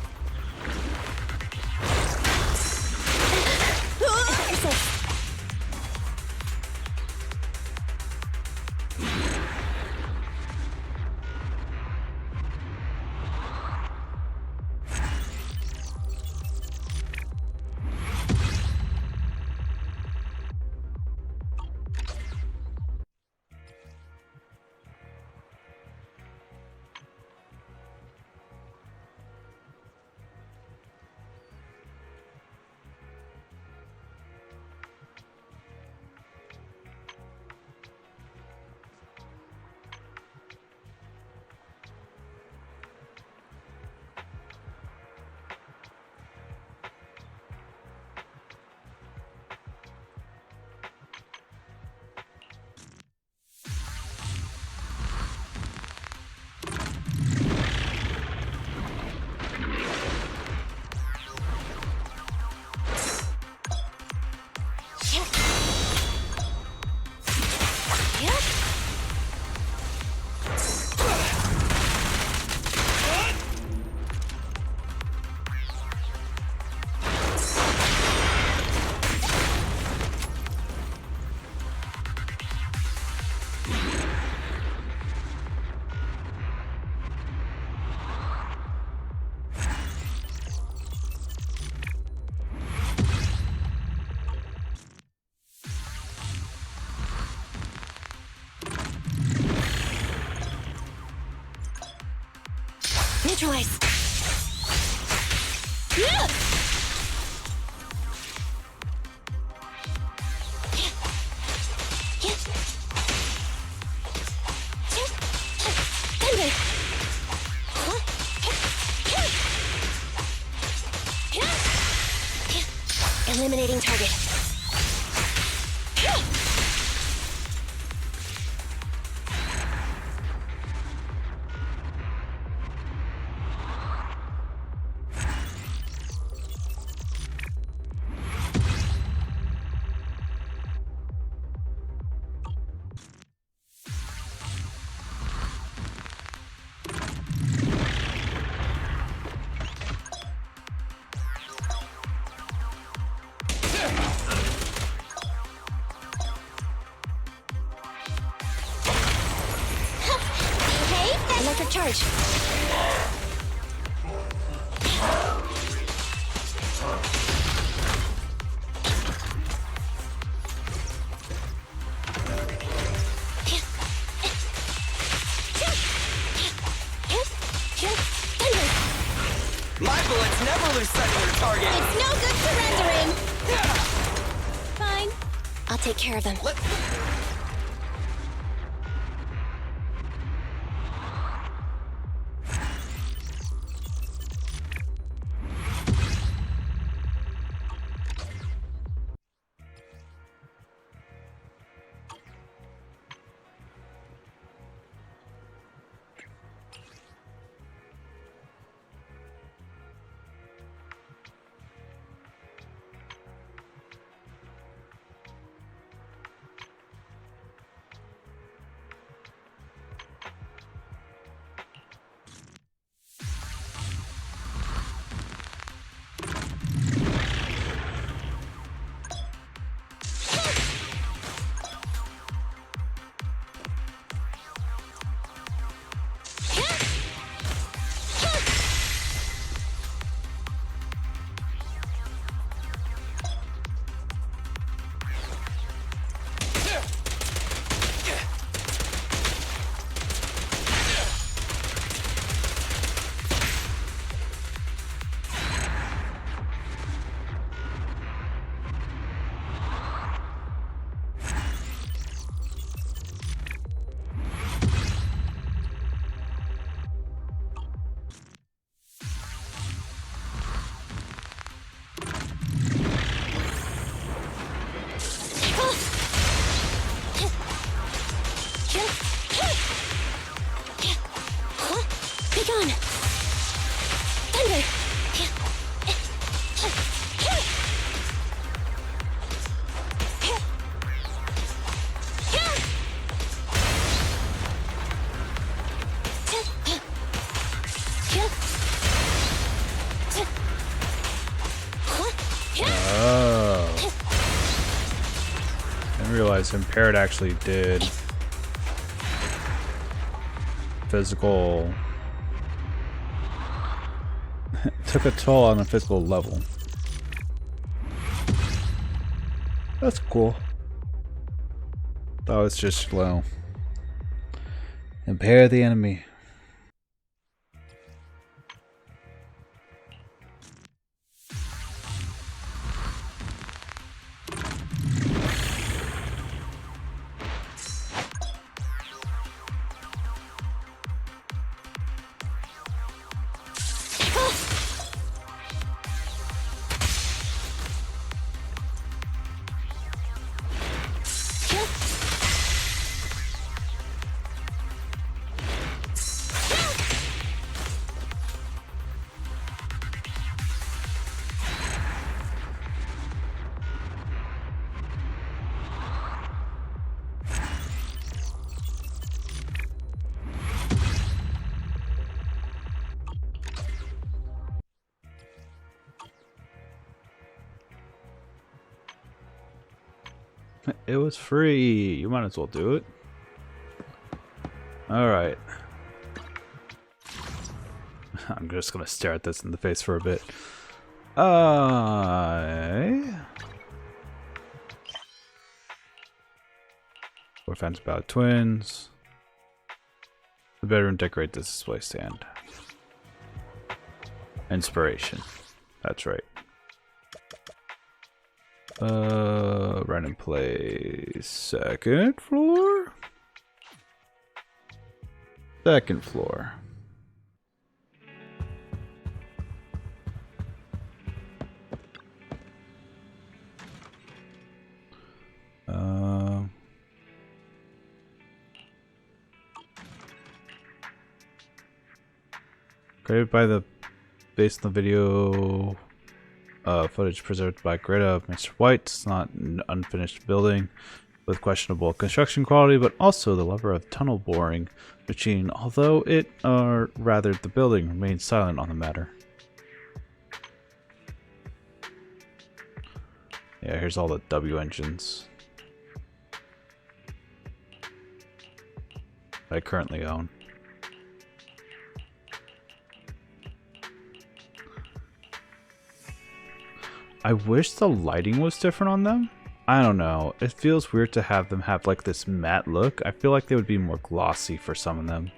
Neutralize. Eliminating target. Electric charge. My bullets never lose sight of their target. It's no good surrendering. Fine. I'll take care of them. realize Impaired actually did physical. Took a toll on a physical level. That's cool. That was just slow. Impair the enemy. It was free. You might as well do it. Alright. I'm just gonna stare at this in the face for a bit. Four fans about twins. The bedroom decorate this display stand. Inspiration. That's right. Random play. Second floor? Second floor. Created by the based on the video footage preserved by Greta of Mr. White. It's not an unfinished building with questionable construction quality, but also the lover of tunnel boring machine, although it, or rather the building, remains silent on the matter. Yeah, here's all the W engines I currently own. I wish the lighting was different on them. I don't know. It feels weird to have them have like this matte look. I feel like they would be more glossy for some of them.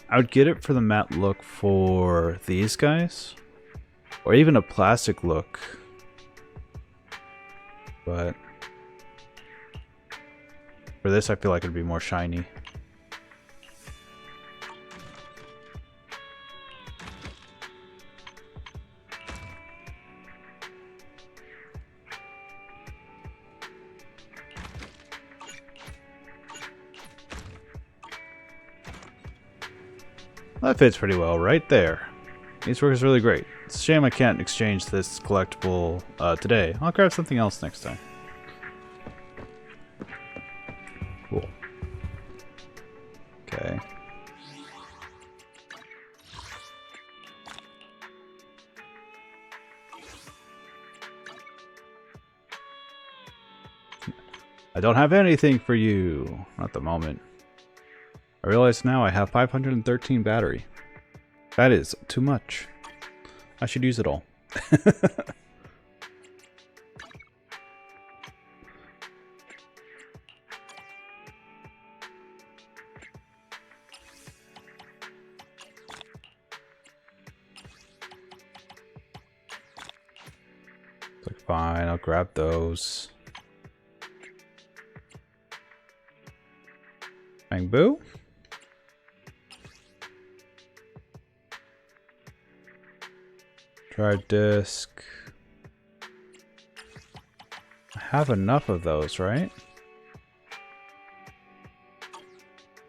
I would get it for the matte look for these guys. Or even a plastic look. But for this I feel like it'd be more shiny. That fits pretty well right there. This work is really great. It's a shame I can't exchange this collectible today. I'll grab something else next time. Cool. Okay. I don't have anything for you. Not at the moment. I realize now I have 513 battery. That is too much. I should use it all. It's like, fine, I'll grab those. Bang boo. Drive disk. I have enough of those, right?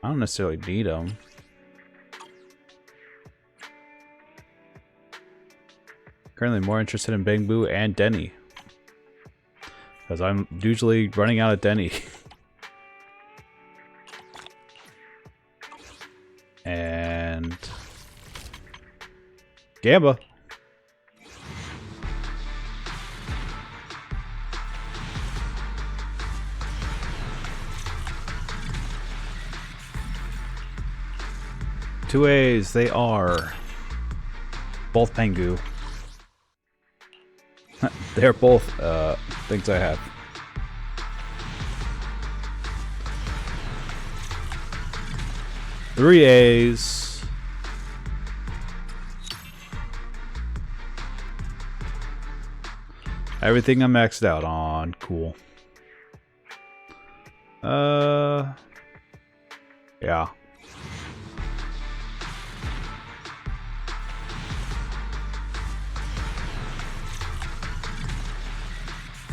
I don't necessarily need them. Currently more interested in Bang Boo and Denny. Because I'm usually running out of Denny. And Gamba. 2 A's, they are. Both Pengu. They're both things I have. Three A's. Everything I'm maxed out on. Cool. Yeah.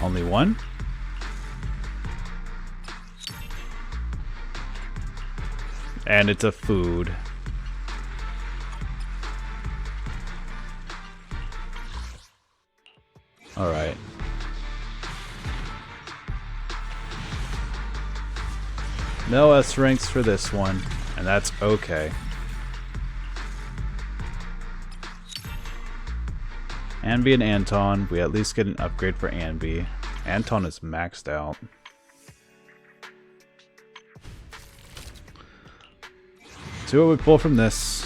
Only one? And it's a food. All right. No S ranks for this one, and that's okay. Anby and Anton, we at least get an upgrade for Anby. Anton is maxed out. See what we pull from this.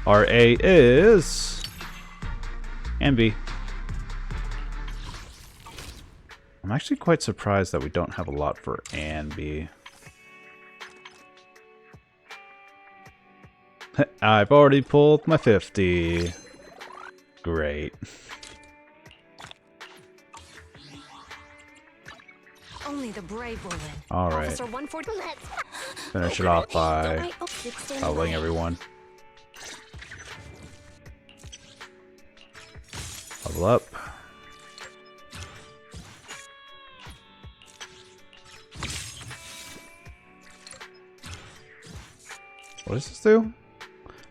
Our A is Anby. I'm actually quite surprised that we don't have a lot for Anby. I've already pulled my 50. Great. Only the brave will win. All right. Officer 140. Finish it off by leveling everyone. Level up. What does this do?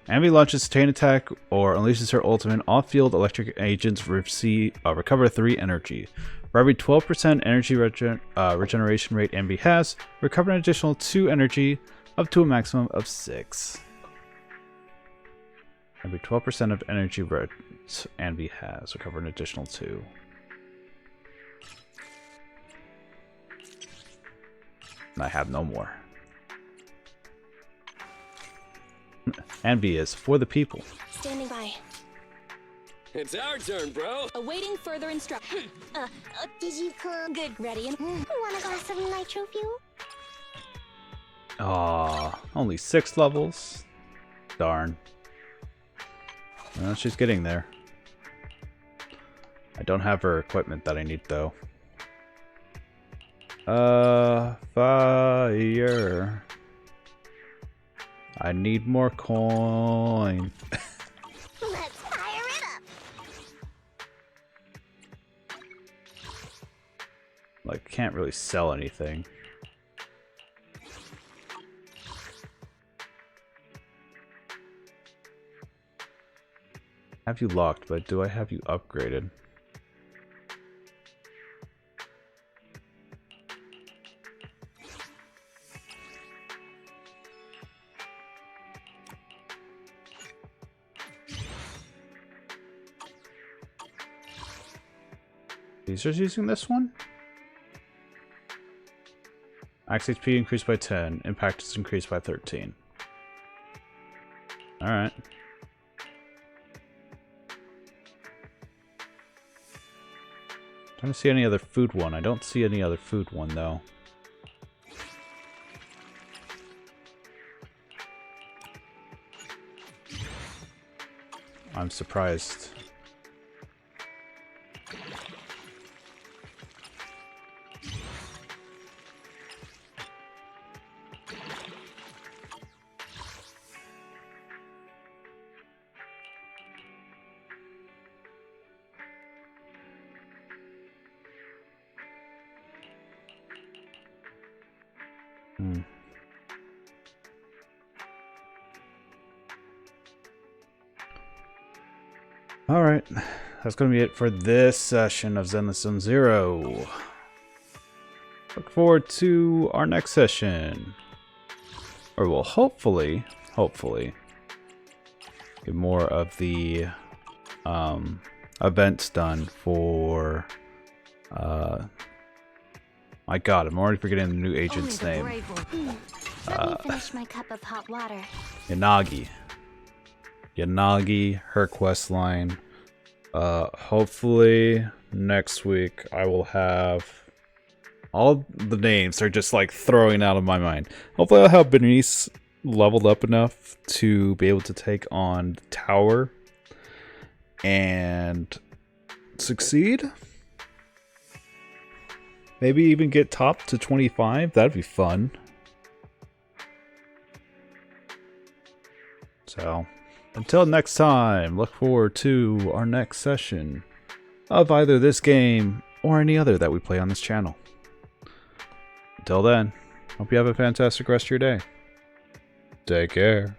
Anby launches Chain Attack or unleashes her ultimate. Off-field electric agents recover 3 energy. For every 12% energy regeneration rate Anby has, recover an additional 2 energy up to a maximum of 6. Every 12% of energy Anby has, recover an additional 2. And I have no more. Anby is for the people. Standing by. It's our turn, bro. Awaiting further instruction. Did you come? Good, ready and... Want a glass of nitro fuel? Aw, only 6 levels? Darn. Well, she's getting there. I don't have her equipment that I need, though. Fire. I need more coin. Let's fire it up. Like, can't really sell anything. Have you locked, but do I have you upgraded? He's just using this one? Max HP increased by 10. Impact is increased by 13. Alright. Trying to see any other food one. I don't see any other food one though. I'm surprised. Alright, that's going to be it for this session of Zenless Zone Zero. Look forward to our next session. Or we'll hopefully get more of the events done for My god, I'm already forgetting the new agent's Only the name. brave will. Let me finish my cup of hot water. Yanagi. Yanagi, her quest line. Hopefully next week I will have all the names are just like throwing out of my mind. Hopefully I'll have Bernice leveled up enough to be able to take on the tower and succeed. Maybe even get top to 25. That'd be fun. So, until next time, look forward to our next session of either this game or any other that we play on this channel. Until then, hope you have a fantastic rest of your day. Take care.